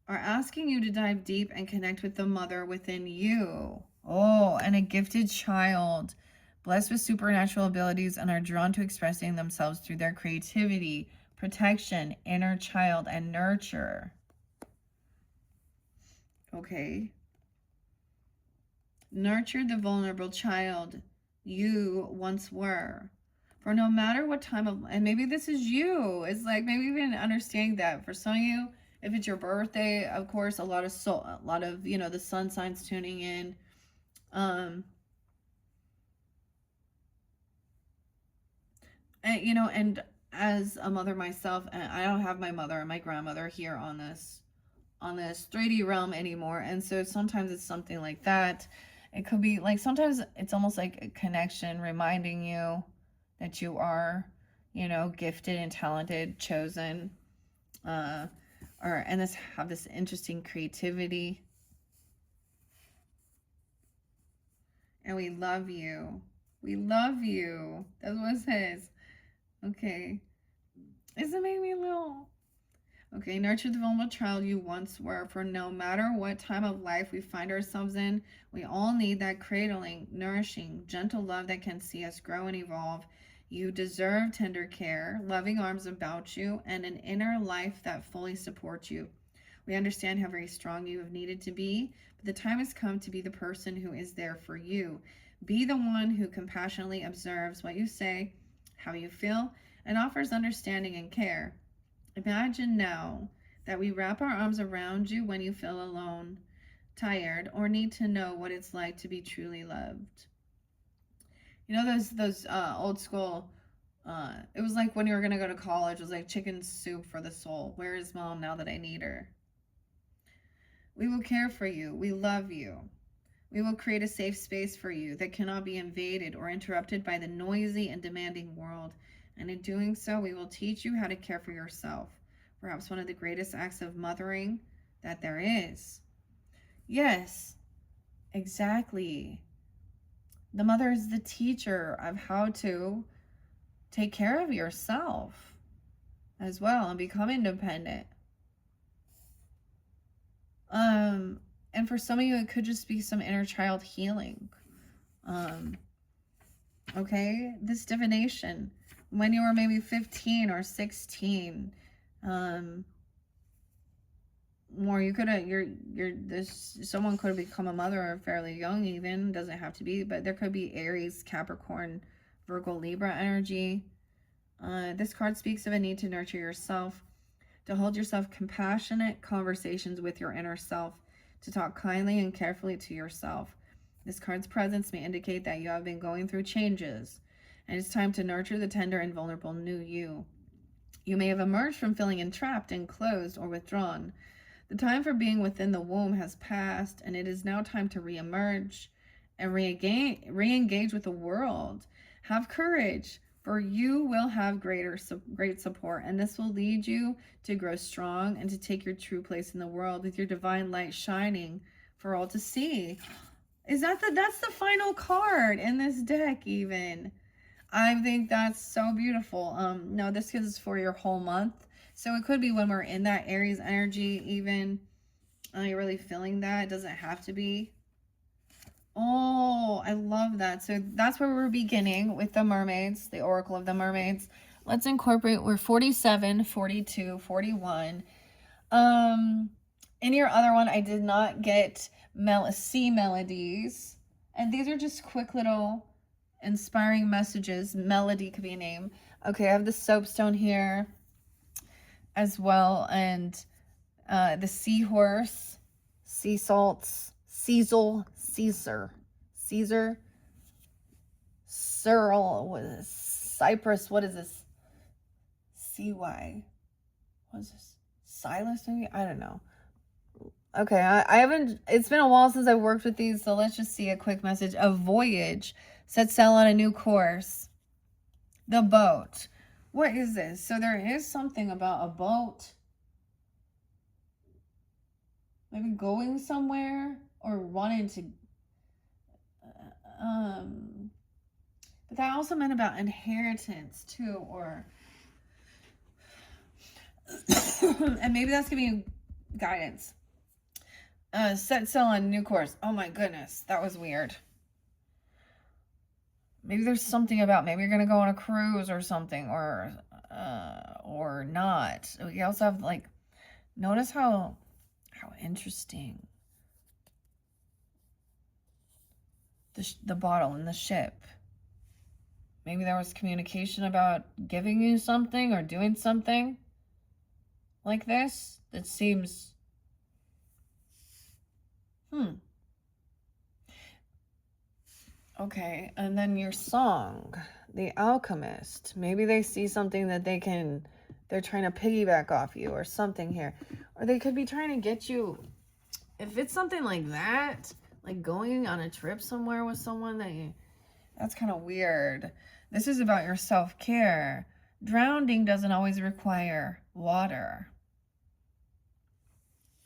are asking you to dive deep and connect with the mother within you. Oh, and a gifted child, blessed with supernatural abilities and are drawn to expressing themselves through their creativity, protection, inner child, and nurture. Okay. Nurture the vulnerable child you once were. For no matter what time of, and maybe this is you, it's like maybe even understanding that for some of you, if it's your birthday, of course, a lot of you know, the sun signs tuning in. And you know, and as a mother myself, and I don't have my mother and my grandmother here on this 3D realm anymore, and so sometimes it's something like that. It could be like, sometimes it's almost like a connection reminding you that you are, you know, gifted and talented, chosen. and this have this interesting creativity. And we love you. We love you. That's what it says. Okay. Isn't it making me a little... Okay, nurture the vulnerable child you once were, for no matter what time of life we find ourselves in, we all need that cradling, nourishing, gentle love that can see us grow and evolve. You deserve tender care, loving arms about you, and an inner life that fully supports you. We understand how very strong you have needed to be, but the time has come to be the person who is there for you. Be the one who compassionately observes what you say, how you feel, and offers understanding and care. Imagine now that we wrap our arms around you when you feel alone, tired, or need to know what it's like to be truly loved. You know those old school, it was like when you were going to go to college, it was like chicken soup for the soul. Where is mom now that I need her? We will care for you. We love you. We will create a safe space for you that cannot be invaded or interrupted by the noisy and demanding world. And in doing so, we will teach you how to care for yourself. Perhaps one of the greatest acts of mothering that there is. Yes, exactly. The mother is the teacher of how to take care of yourself as well and become independent. And for some of you, it could just be some inner child healing. Okay, this divination, when you were maybe 15 or 16, or you could have, someone could have become a mother fairly young, even, doesn't have to be, but there could be Aries, Capricorn, Virgo, Libra energy. This card speaks of a need to nurture yourself, to hold yourself compassionate conversations with your inner self, to talk kindly and carefully to yourself. This card's presence may indicate that you have been going through changes, and it's time to nurture the tender and vulnerable new you. You may have emerged from feeling entrapped, enclosed, or withdrawn. The time for being within the womb has passed, and it is now time to re-emerge and re-engage with the world. Have courage, for you will have great support, and this will lead you to grow strong and to take your true place in the world with your divine light shining for all to see. That's the final card in this deck even. I think that's so beautiful. No, this is for your whole month. So it could be when we're in that Aries energy even. You're really feeling that. It doesn't have to be. Oh, I love that. So that's where we're beginning with the mermaids, the oracle of the mermaids. Let's incorporate, we're 47, 42, 41. In your other one, I did not get C melodies. And these are just quick little inspiring messages. Melody could be a name. Okay, I have the soapstone here as well. And the seahorse, sea salts, Caesar, Cyril, what is this? Cyprus, what is this? CY, what is this? Silas, maybe? I don't know. Okay, I haven't, it's been a while since I've worked with these, so let's just see a quick message. A voyage, set sail on a new course. The boat. What is this? So there is something about a boat. Maybe going somewhere or wanting to, but that also meant about inheritance too, or and maybe that's giving you guidance. Set sail on a new course. Oh my goodness, that was weird. Maybe there's something about, maybe you're gonna go on a cruise or something, or not. We also have, like, notice how interesting the bottle in the ship. Maybe there was communication about giving you something or doing something like this that seems, okay. And then your song, The Alchemist. Maybe they see something that they're trying to piggyback off you or something here. Or they could be trying to get you, if it's something like that, like going on a trip somewhere with someone that's kind of weird. This is about your self-care. Drowning doesn't always require water.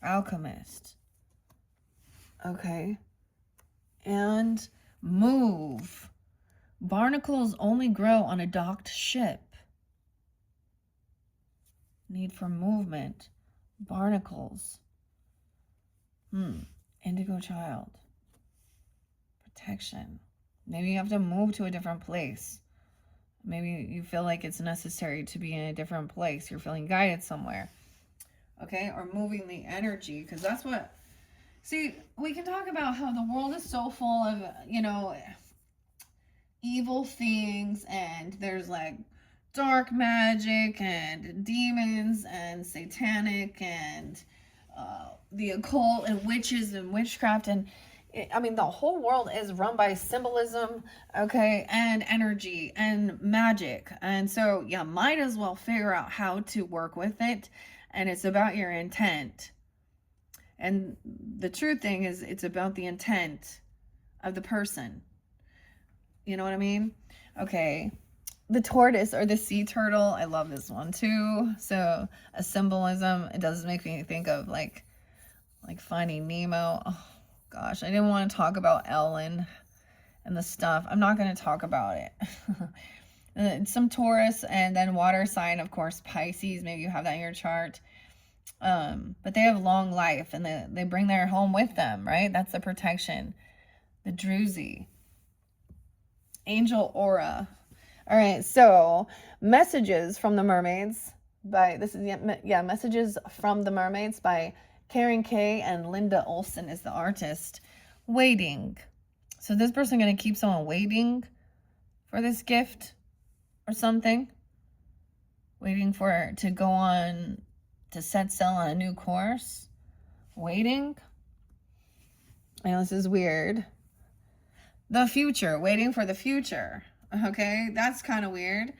Alchemist. Okay. And move. Barnacles only grow on a docked ship. Need for movement. Barnacles. Indigo child. Protection. Maybe you have to move to a different place. Maybe you feel like it's necessary to be in a different place. You're feeling guided somewhere. Okay? Or moving the energy. Because that's what... See, we can talk about how the world is so full of, you know, evil things. And there's like dark magic and demons and satanic and the occult and witches and witchcraft. And I mean, the whole world is run by symbolism, okay, and energy and magic. And so you might as well figure out how to work with it. And it's about your intent. And the true thing is, it's about the intent of the person. You know what I mean? Okay. The tortoise or the sea turtle. I love this one too. So a symbolism. It does make me think of like Finding Nemo. Oh gosh, I didn't want to talk about Ellen and the stuff. I'm not going to talk about it. Some Taurus, and then water sign, of course, Pisces. Maybe you have that in your chart. But they have long life, and they bring their home with them, right? That's the protection. The Druzy. Angel aura. All right, so messages from the mermaids by, this is, Messages from the Mermaids by Karen Kay, and Linda Olson is the artist. Waiting. So this person going to keep someone waiting for this gift or something. Waiting for it to go on, to set sail on a new course. Waiting. I know this is weird. The future. Waiting for the future. Okay, that's kind of weird.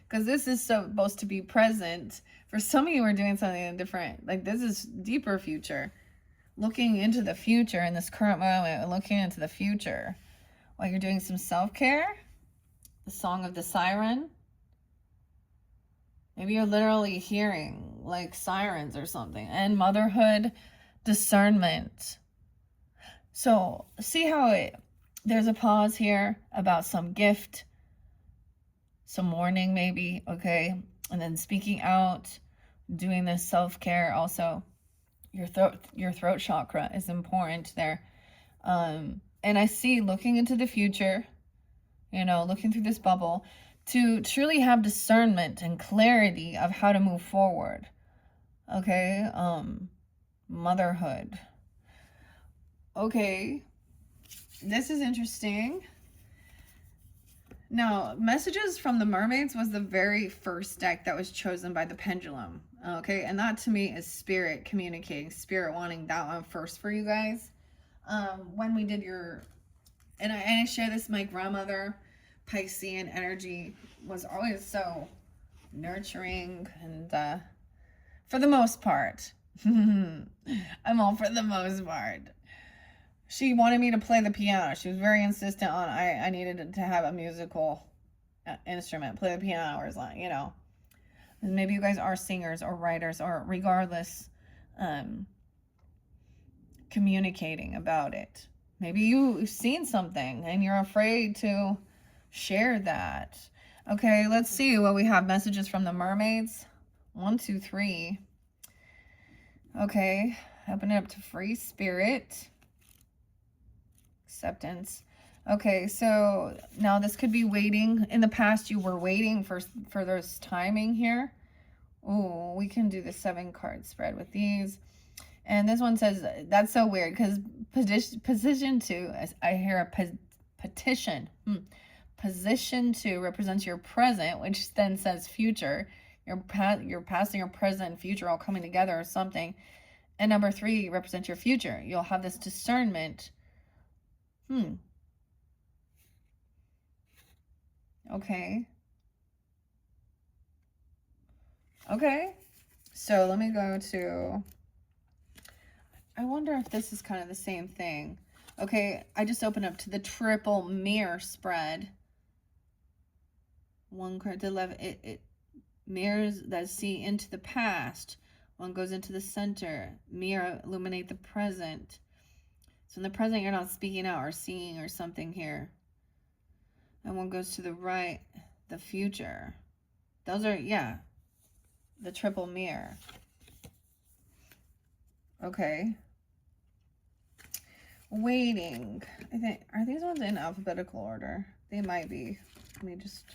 Because this is supposed to be present. For some of you are doing something different. Like this is deeper future. Looking into the future in this current moment. Looking into the future. While you're doing some self-care. The Song of the Siren. Maybe you're literally hearing like sirens or something. And motherhood, discernment. So see how there's a pause here about some gift, some warning maybe, okay? And then speaking out, doing this self-care. Also, your throat chakra is important there. And I see looking into the future, you know, looking through this bubble, to truly have discernment and clarity of how to move forward. Okay, motherhood. Okay, this is interesting. Now, Messages from the Mermaids was the very first deck that was chosen by the pendulum. Okay, and that to me is spirit communicating, spirit wanting that one first for you guys. When we did and I share this, my grandmother, Piscean energy was always so nurturing, and for the most part, I'm all for the most part. She wanted me to play the piano. She was very insistent on I needed to have a musical instrument, play the piano, or you know. And maybe you guys are singers or writers, or regardless, communicating about it. Maybe you've seen something and you're afraid to share that. Okay, let's see what we have. Messages from the mermaids. 1, 2, 3. Okay, open it up to free spirit. Acceptance. Okay, so now this could be waiting. In the past, you were waiting for this timing here. Oh, we can do the 7 card spread with these. And this one says, that's so weird because position 2, I hear a petition. Position 2 represents your present, which then says future. Your past, your present, and future all coming together or something. And number 3 represents your future. You'll have this discernment. Okay. Okay. So let me go to, I wonder if this is kind of the same thing. Okay, I just opened up to the triple mirror spread. 1 card to 11. It mirrors that see into the past. One goes into the center. Mirror, illuminate the present. So in the present, you're not speaking out or seeing or something here. And one goes to the right, the future. Those are, yeah, the triple mirror. Okay. Waiting. I think, are these ones in alphabetical order? They might be. Let me just...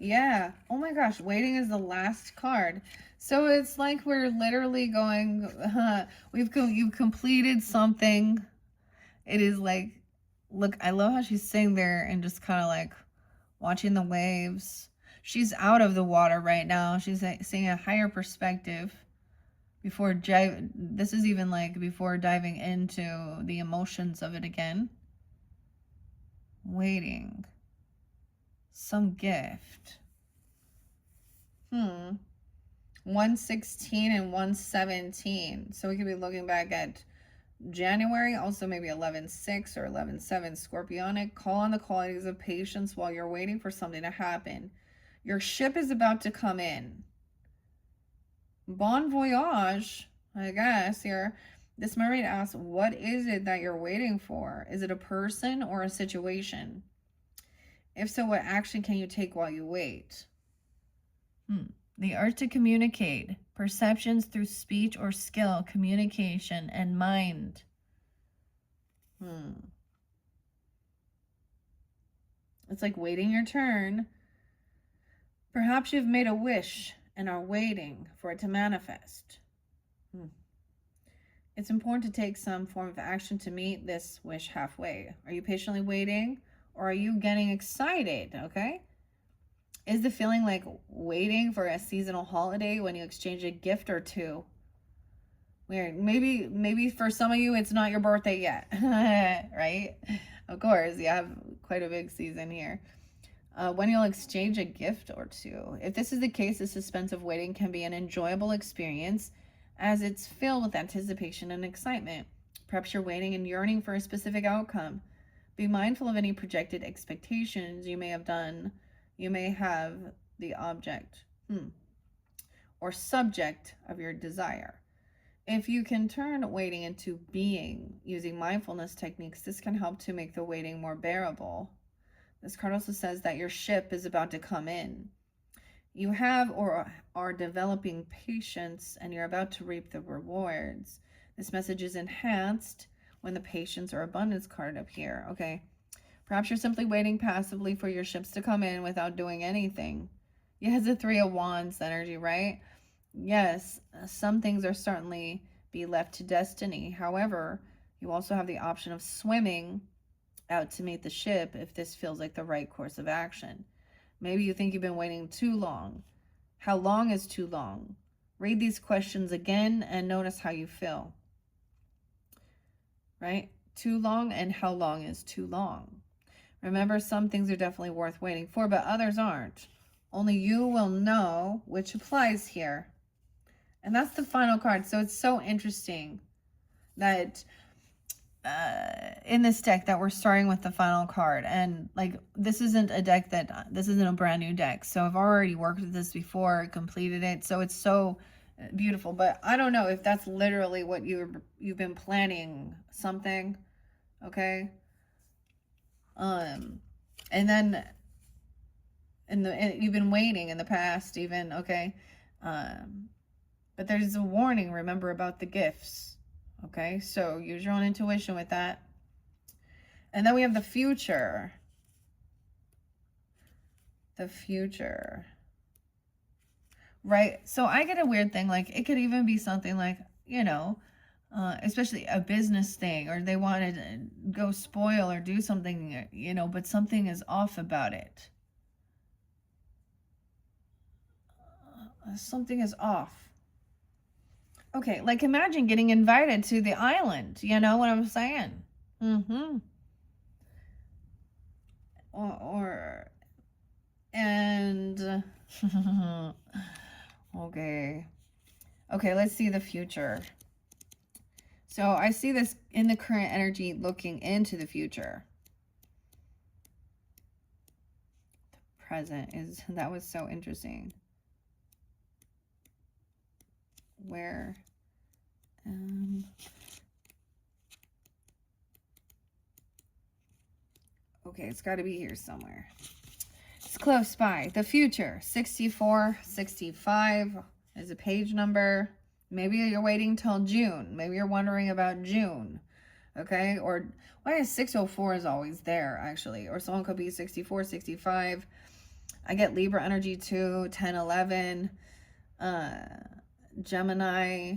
Yeah. Oh my gosh. Waiting is the last card. So it's like we're literally going, you've completed something. It is like, look, I love how she's sitting there and just kind of like watching the waves. She's out of the water right now. She's seeing a higher perspective before this is even like before diving into the emotions of it again. Waiting. Some gift. 116 and 117. So we could be looking back at January, also maybe 11-6 or 11-7 Scorpionic. Call on the qualities of patience while you're waiting for something to happen. Your ship is about to come in. Bon voyage, I guess here. This mermaid asks, what is it that you're waiting for? Is it a person or a situation? If so, what action can you take while you wait? The art to communicate. Perceptions through speech or skill, communication, and mind. It's like waiting your turn. Perhaps you've made a wish and are waiting for it to manifest. It's important to take some form of action to meet this wish halfway. Are you patiently waiting, or are you getting excited? Okay. Is the feeling like waiting for a seasonal holiday when you exchange a gift or two? Weird. Maybe for some of you, it's not your birthday yet, right? Of course, you have quite a big season here. When you'll exchange a gift or two. If this is the case, the suspense of waiting can be an enjoyable experience as it's filled with anticipation and excitement. Perhaps you're waiting and yearning for a specific outcome. Be mindful of any projected expectations you may have done. You may have the object or subject of your desire. If you can turn waiting into being using mindfulness techniques, this can help to make the waiting more bearable. This card also says that your ship is about to come in. You have or are developing patience and you're about to reap the rewards. This message is enhanced when the patience or abundance card appear. Okay. Perhaps you're simply waiting passively for your ships to come in without doing anything. Yes, the Three of Wands energy, right? Yes, some things are certainly be left to destiny. However, you also have the option of swimming out to meet the ship if this feels like the right course of action. Maybe you think you've been waiting too long. How long is too long? Read these questions again and notice how you feel. Right? Too long and how long is too long? Remember, some things are definitely worth waiting for, but others aren't. Only you will know which applies here. And that's the final card. So it's so interesting that in this deck that we're starting with the final card. And like, this isn't a brand new deck. So I've already worked with this before, completed it. So it's so beautiful. But I don't know if that's literally what you've been planning something. Okay. And then you've been waiting in the past even, okay? But there's a warning, remember, about the gifts, okay? So use your own intuition with that. And then we have the future. The future. Right? So I get a weird thing, like it could even be something like, you know, especially a business thing, or they wanted to go spoil or do something, you know, but something is off about it. Something is off. Okay, like imagine getting invited to the island, you know what I'm saying? And okay, let's see the future. So I see this in the current energy looking into the future. The present is, that was so interesting. Where, okay, it's got to be here somewhere. It's close by. The future, 6465 is a page number. Maybe you're waiting till June. Maybe you're wondering about June. Okay, or why is 604 is always there, actually? Or someone could be 64, 65. I get Libra energy too, 10, 11. Gemini,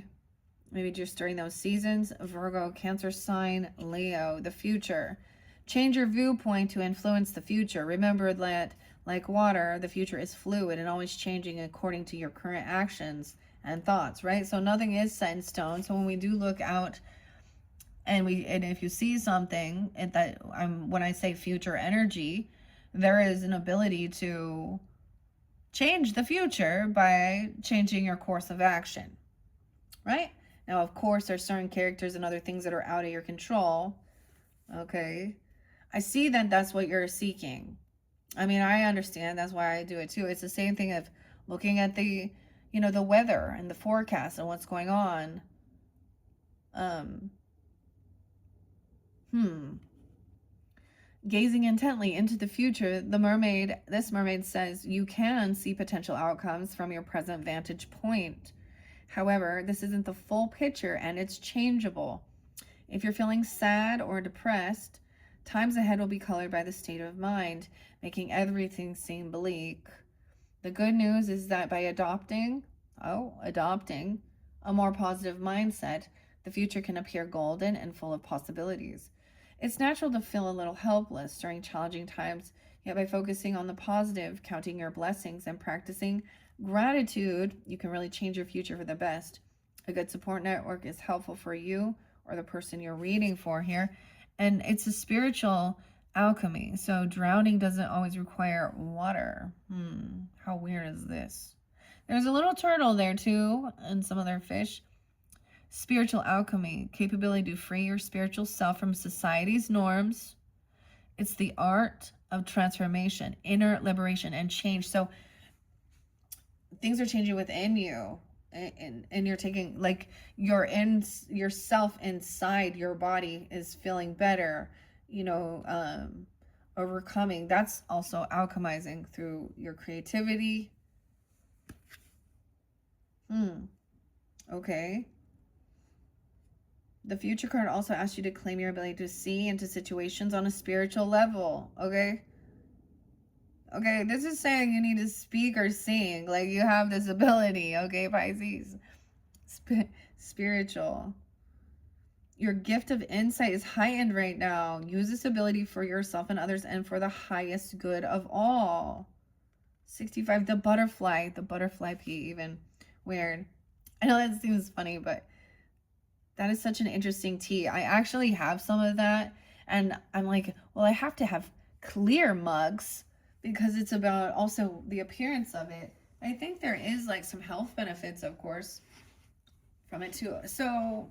maybe just during those seasons. Virgo, Cancer sign, Leo, the future. Change your viewpoint to influence the future. Remember that, like water, the future is fluid and always changing according to your current actions and thoughts, right? So nothing is set in stone. So when we do look out, and if you see something when I say future energy, there is an ability to change the future by changing your course of action, right? Now, of course, there's certain characters and other things that are out of your control. Okay, I see that that's what you're seeking. I mean, I understand. That's why I do it too. It's the same thing of looking at the weather and the forecast and what's going on. Gazing intently into the future, this mermaid says you can see potential outcomes from your present vantage point. However, this isn't the full picture and it's changeable. If you're feeling sad or depressed, times ahead will be colored by the state of mind, making everything seem bleak. The good news is that by adopting a more positive mindset, the future can appear golden and full of possibilities. It's natural to feel a little helpless during challenging times, yet by focusing on the positive, counting your blessings, and practicing gratitude, you can really change your future for the best. A good support network is helpful for you or the person you're reading for here. And it's a spiritual alchemy. So drowning doesn't always require water. How weird is this? There's a little turtle there too, and some other fish. Spiritual alchemy, capability to free your spiritual self from society's norms. It's the art of transformation, inner liberation, and change. So things are changing within you, and you're taking, like, yourself inside your body is feeling better, overcoming. That's also alchemizing through your creativity. Okay. The future card also asks you to claim your ability to see into situations on a spiritual level. Okay, this is saying you need to speak or sing. Like, you have this ability, okay, Pisces? Spiritual. Your gift of insight is heightened right now. Use this ability for yourself and others and for the highest good of all. 65, the butterfly pea, even. Weird. I know that seems funny, but that is such an interesting tea. I actually have some of that, and I'm like, well, I have to have clear mugs because it's about also the appearance of it. I think there is like some health benefits, of course, from it too. So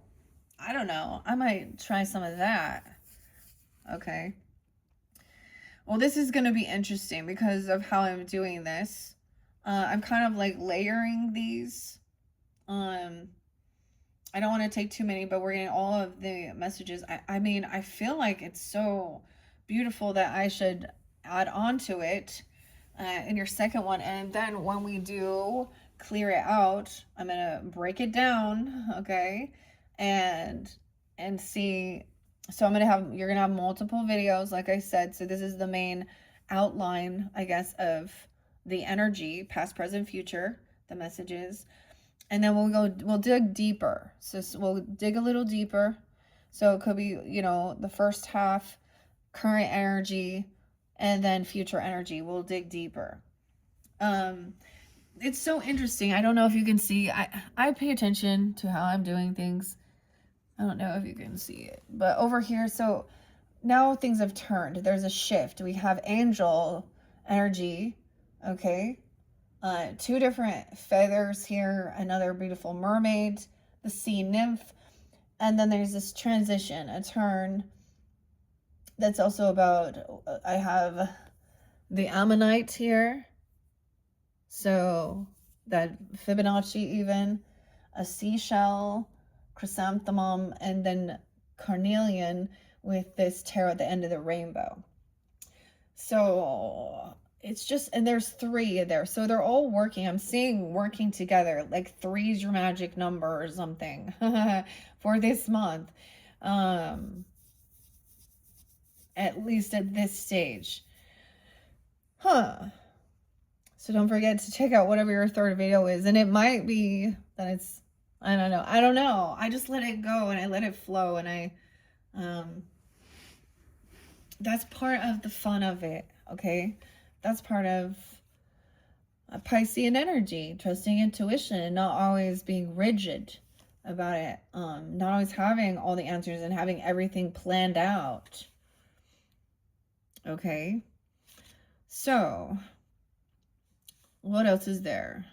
I don't know. I might try some of that. Okay. Well, this is going to be interesting because of how I'm doing this. I'm kind of like layering these. I don't want to take too many, but we're getting all of the messages. I mean, I feel like it's so beautiful that I should add on to it in your second one. And then when we do clear it out, I'm going to break it down, okay? And see. So you're going to have multiple videos, like I said. So this is the main outline, I guess, of the energy, past, present, future, the messages. And then we'll dig deeper. So we'll dig a little deeper. So it could be, the first half, current energy, and then future energy. We'll dig deeper. It's so interesting. I don't know if you can see. I pay attention to how I'm doing things. I don't know if you can see it. But over here, so now things have turned. There's a shift. We have angel energy, okay? 2 different feathers here, another beautiful mermaid, the sea nymph, and then there's this transition, a turn that's also about, I have the ammonite here. So that Fibonacci even, a seashell, chrysanthemum, and then carnelian with this tarot at the end of the rainbow. So it's just, and there's 3 there. So they're all working. I'm seeing working together. Like 3 is your magic number or something for this month. At least at this stage. So don't forget to check out whatever your 3rd video is. And it might be that it's, I don't know. I just let it go and I let it flow. And that's part of the fun of it. Okay. That's part of a Piscean energy, trusting intuition and not always being rigid about it. Not always having all the answers and having everything planned out. Okay. So what else is there?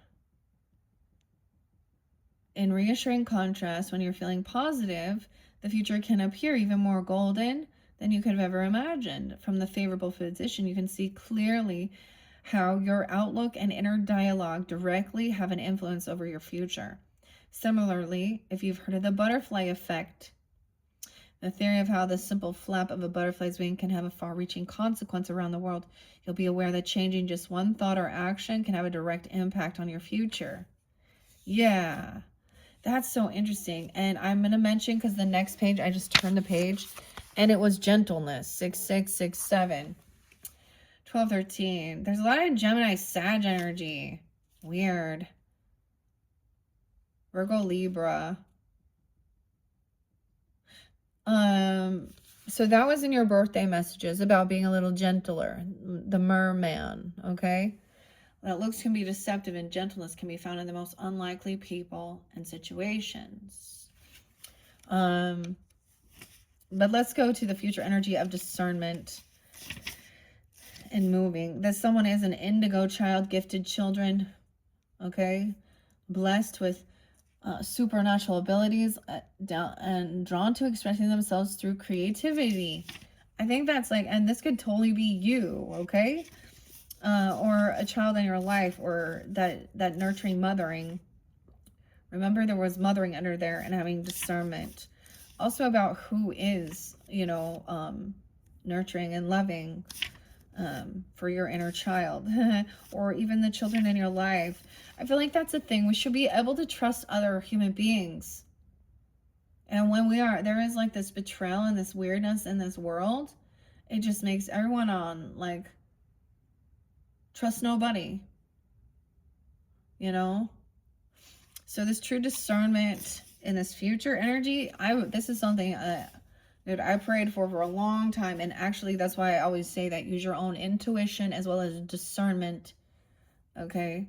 In reassuring contrast, when you're feeling positive, the future can appear even more golden than you could have ever imagined. From the favorable position, you can see clearly how your outlook and inner dialogue directly have an influence over your future. Similarly, if you've heard of the butterfly effect, the theory of how the simple flap of a butterfly's wing can have a far-reaching consequence around the world, you'll be aware that changing just one thought or action can have a direct impact on your future. Yeah, that's so interesting. And I'm going to mention, because the next page, I just turned the page, and it was gentleness, 6667, 1213. There's a lot of Gemini, Sag energy. Weird. Virgo, Libra. So that was in your birthday messages about being a little gentler, the merman, okay? That looks can be deceptive and gentleness can be found in the most unlikely people and situations. But let's go to the future energy of discernment and moving. That someone is an indigo child, gifted children, okay? Blessed with supernatural abilities and drawn to expressing themselves through creativity. I think that's like, and this could totally be you, okay? Or a child in your life, or that nurturing mothering. Remember, there was mothering under there, and having discernment. Also about who is, nurturing and loving for your inner child, or even the children in your life. I feel like that's a thing. We should be able to trust other human beings. And when there is like this betrayal and this weirdness in this world, it just makes everyone on like, trust nobody, So this true discernment in this future energy, this is something dude, I prayed for a long time. And actually, that's why I always say that use your own intuition as well as discernment. Okay.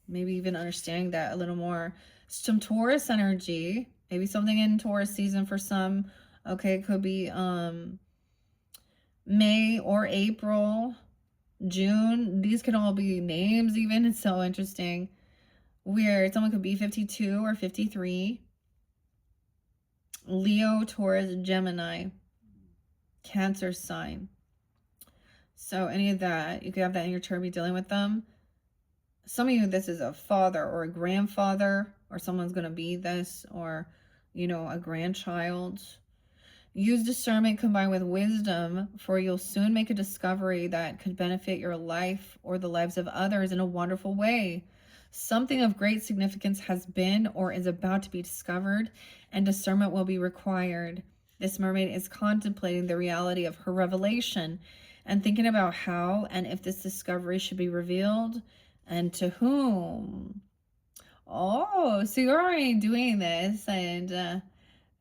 Maybe even understanding that a little more. Some Taurus energy, maybe something in Taurus season for some. Okay. It could be, May or April, June. These could all be names even. It's so interesting. Weird. Someone could be 52 or 53. Leo, Taurus, Gemini, Cancer sign. So any of that, you could have that in your chart, be dealing with them. Some of you, this is a father or a grandfather, or someone's going to be this, or, a grandchild. Use discernment combined with wisdom, for you'll soon make a discovery that could benefit your life or the lives of others in a wonderful way. Something of great significance has been or is about to be discovered, and discernment will be required. This mermaid is contemplating the reality of her revelation and thinking about how and if this discovery should be revealed and to whom. Oh, so you're already doing this and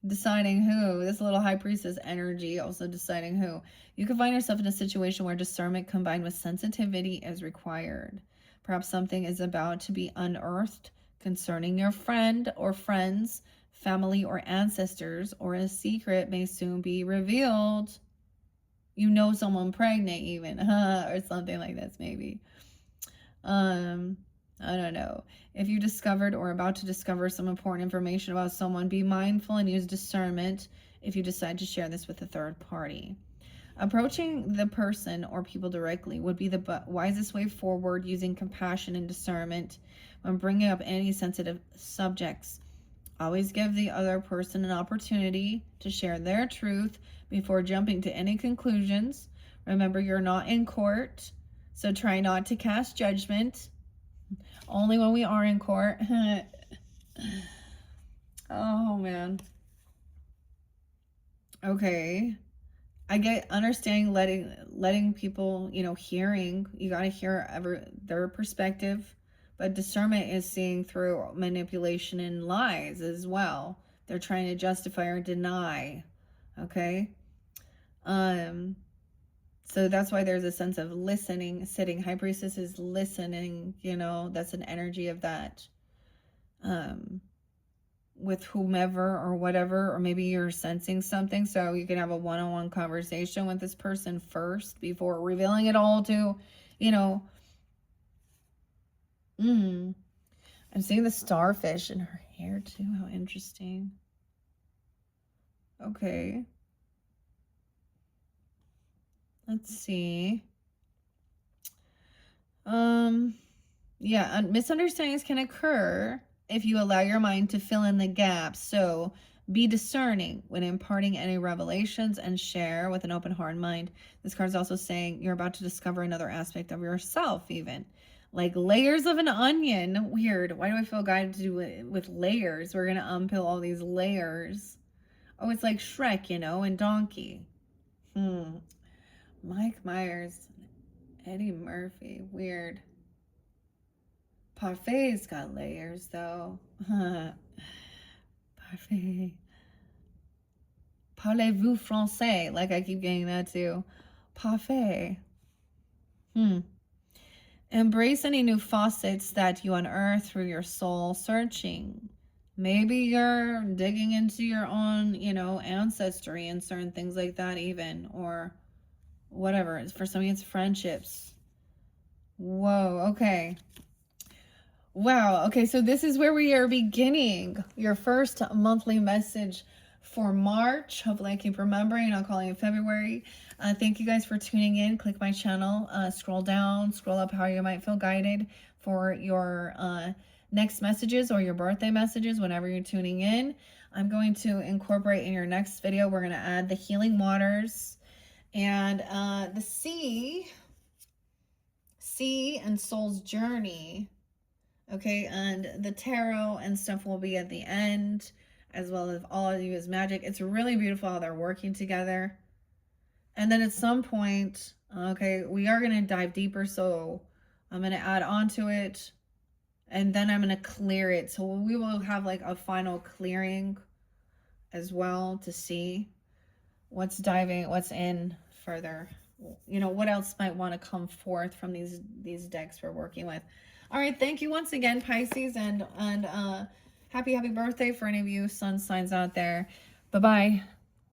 deciding who. This little high priestess energy, also deciding who. You can find yourself in a situation where discernment combined with sensitivity is required. Perhaps something is about to be unearthed concerning your friend or friends, family or ancestors, or a secret may soon be revealed. Someone pregnant even, or something like this maybe. I don't know. If you discovered or about to discover some important information about someone, be mindful and use discernment if you decide to share this with a third party. Approaching the person or people directly would be the wisest way forward, using compassion and discernment when bringing up any sensitive subjects. Always give the other person an opportunity to share their truth before jumping to any conclusions. Remember, you're not in court, so try not to cast judgment. Only when we are in court. Oh, man. Okay. I get understanding, letting people, hearing. You got to hear their perspective. But discernment is seeing through manipulation and lies as well. They're trying to justify or deny. Okay? So that's why there's a sense of listening, sitting. High Priestess is listening, that's an energy of that. With whomever or whatever, or maybe you're sensing something, so you can have a one-on-one conversation with this person first before revealing it all to, I'm seeing the starfish in her hair too. How interesting. Okay. Let's see. Yeah, misunderstandings can occur if you allow your mind to fill in the gaps. So be discerning when imparting any revelations and share with an open heart and mind. This card is also saying you're about to discover another aspect of yourself, even like layers of an onion. Weird. Why do I feel guided to do it with layers? We're going to unpeel all these layers. Oh, it's like Shrek, and Donkey. Mike Myers, Eddie Murphy. Weird. Parfait's got layers, though. Parfait. Parlez-vous français? Like, I keep getting that, too. Parfait. Embrace any new facets that you unearth through your soul searching. Maybe you're digging into your own, ancestry and certain things like that even, or whatever. For some, it's friendships. Whoa, okay. Wow, okay, so this is where we are beginning your first monthly message for March. Hopefully I keep remembering. I'll call you in February. Thank you guys for tuning in. Click my channel, scroll down, scroll up how you might feel guided for your next messages or your birthday messages whenever you're tuning in. I'm going to incorporate in your next video, we're going to add the healing waters and the sea and soul's journey. Okay, and the tarot and stuff will be at the end, as well as all of you as magic. It's really beautiful how they're working together. And then at some point, okay, we are going to dive deeper, so I'm going to add on to it, and then I'm going to clear it. So we will have like a final clearing as well to see what's in further. What else might want to come forth from these decks we're working with. All right, thank you once again, Pisces, and happy birthday for any of you sun signs out there. Bye-bye.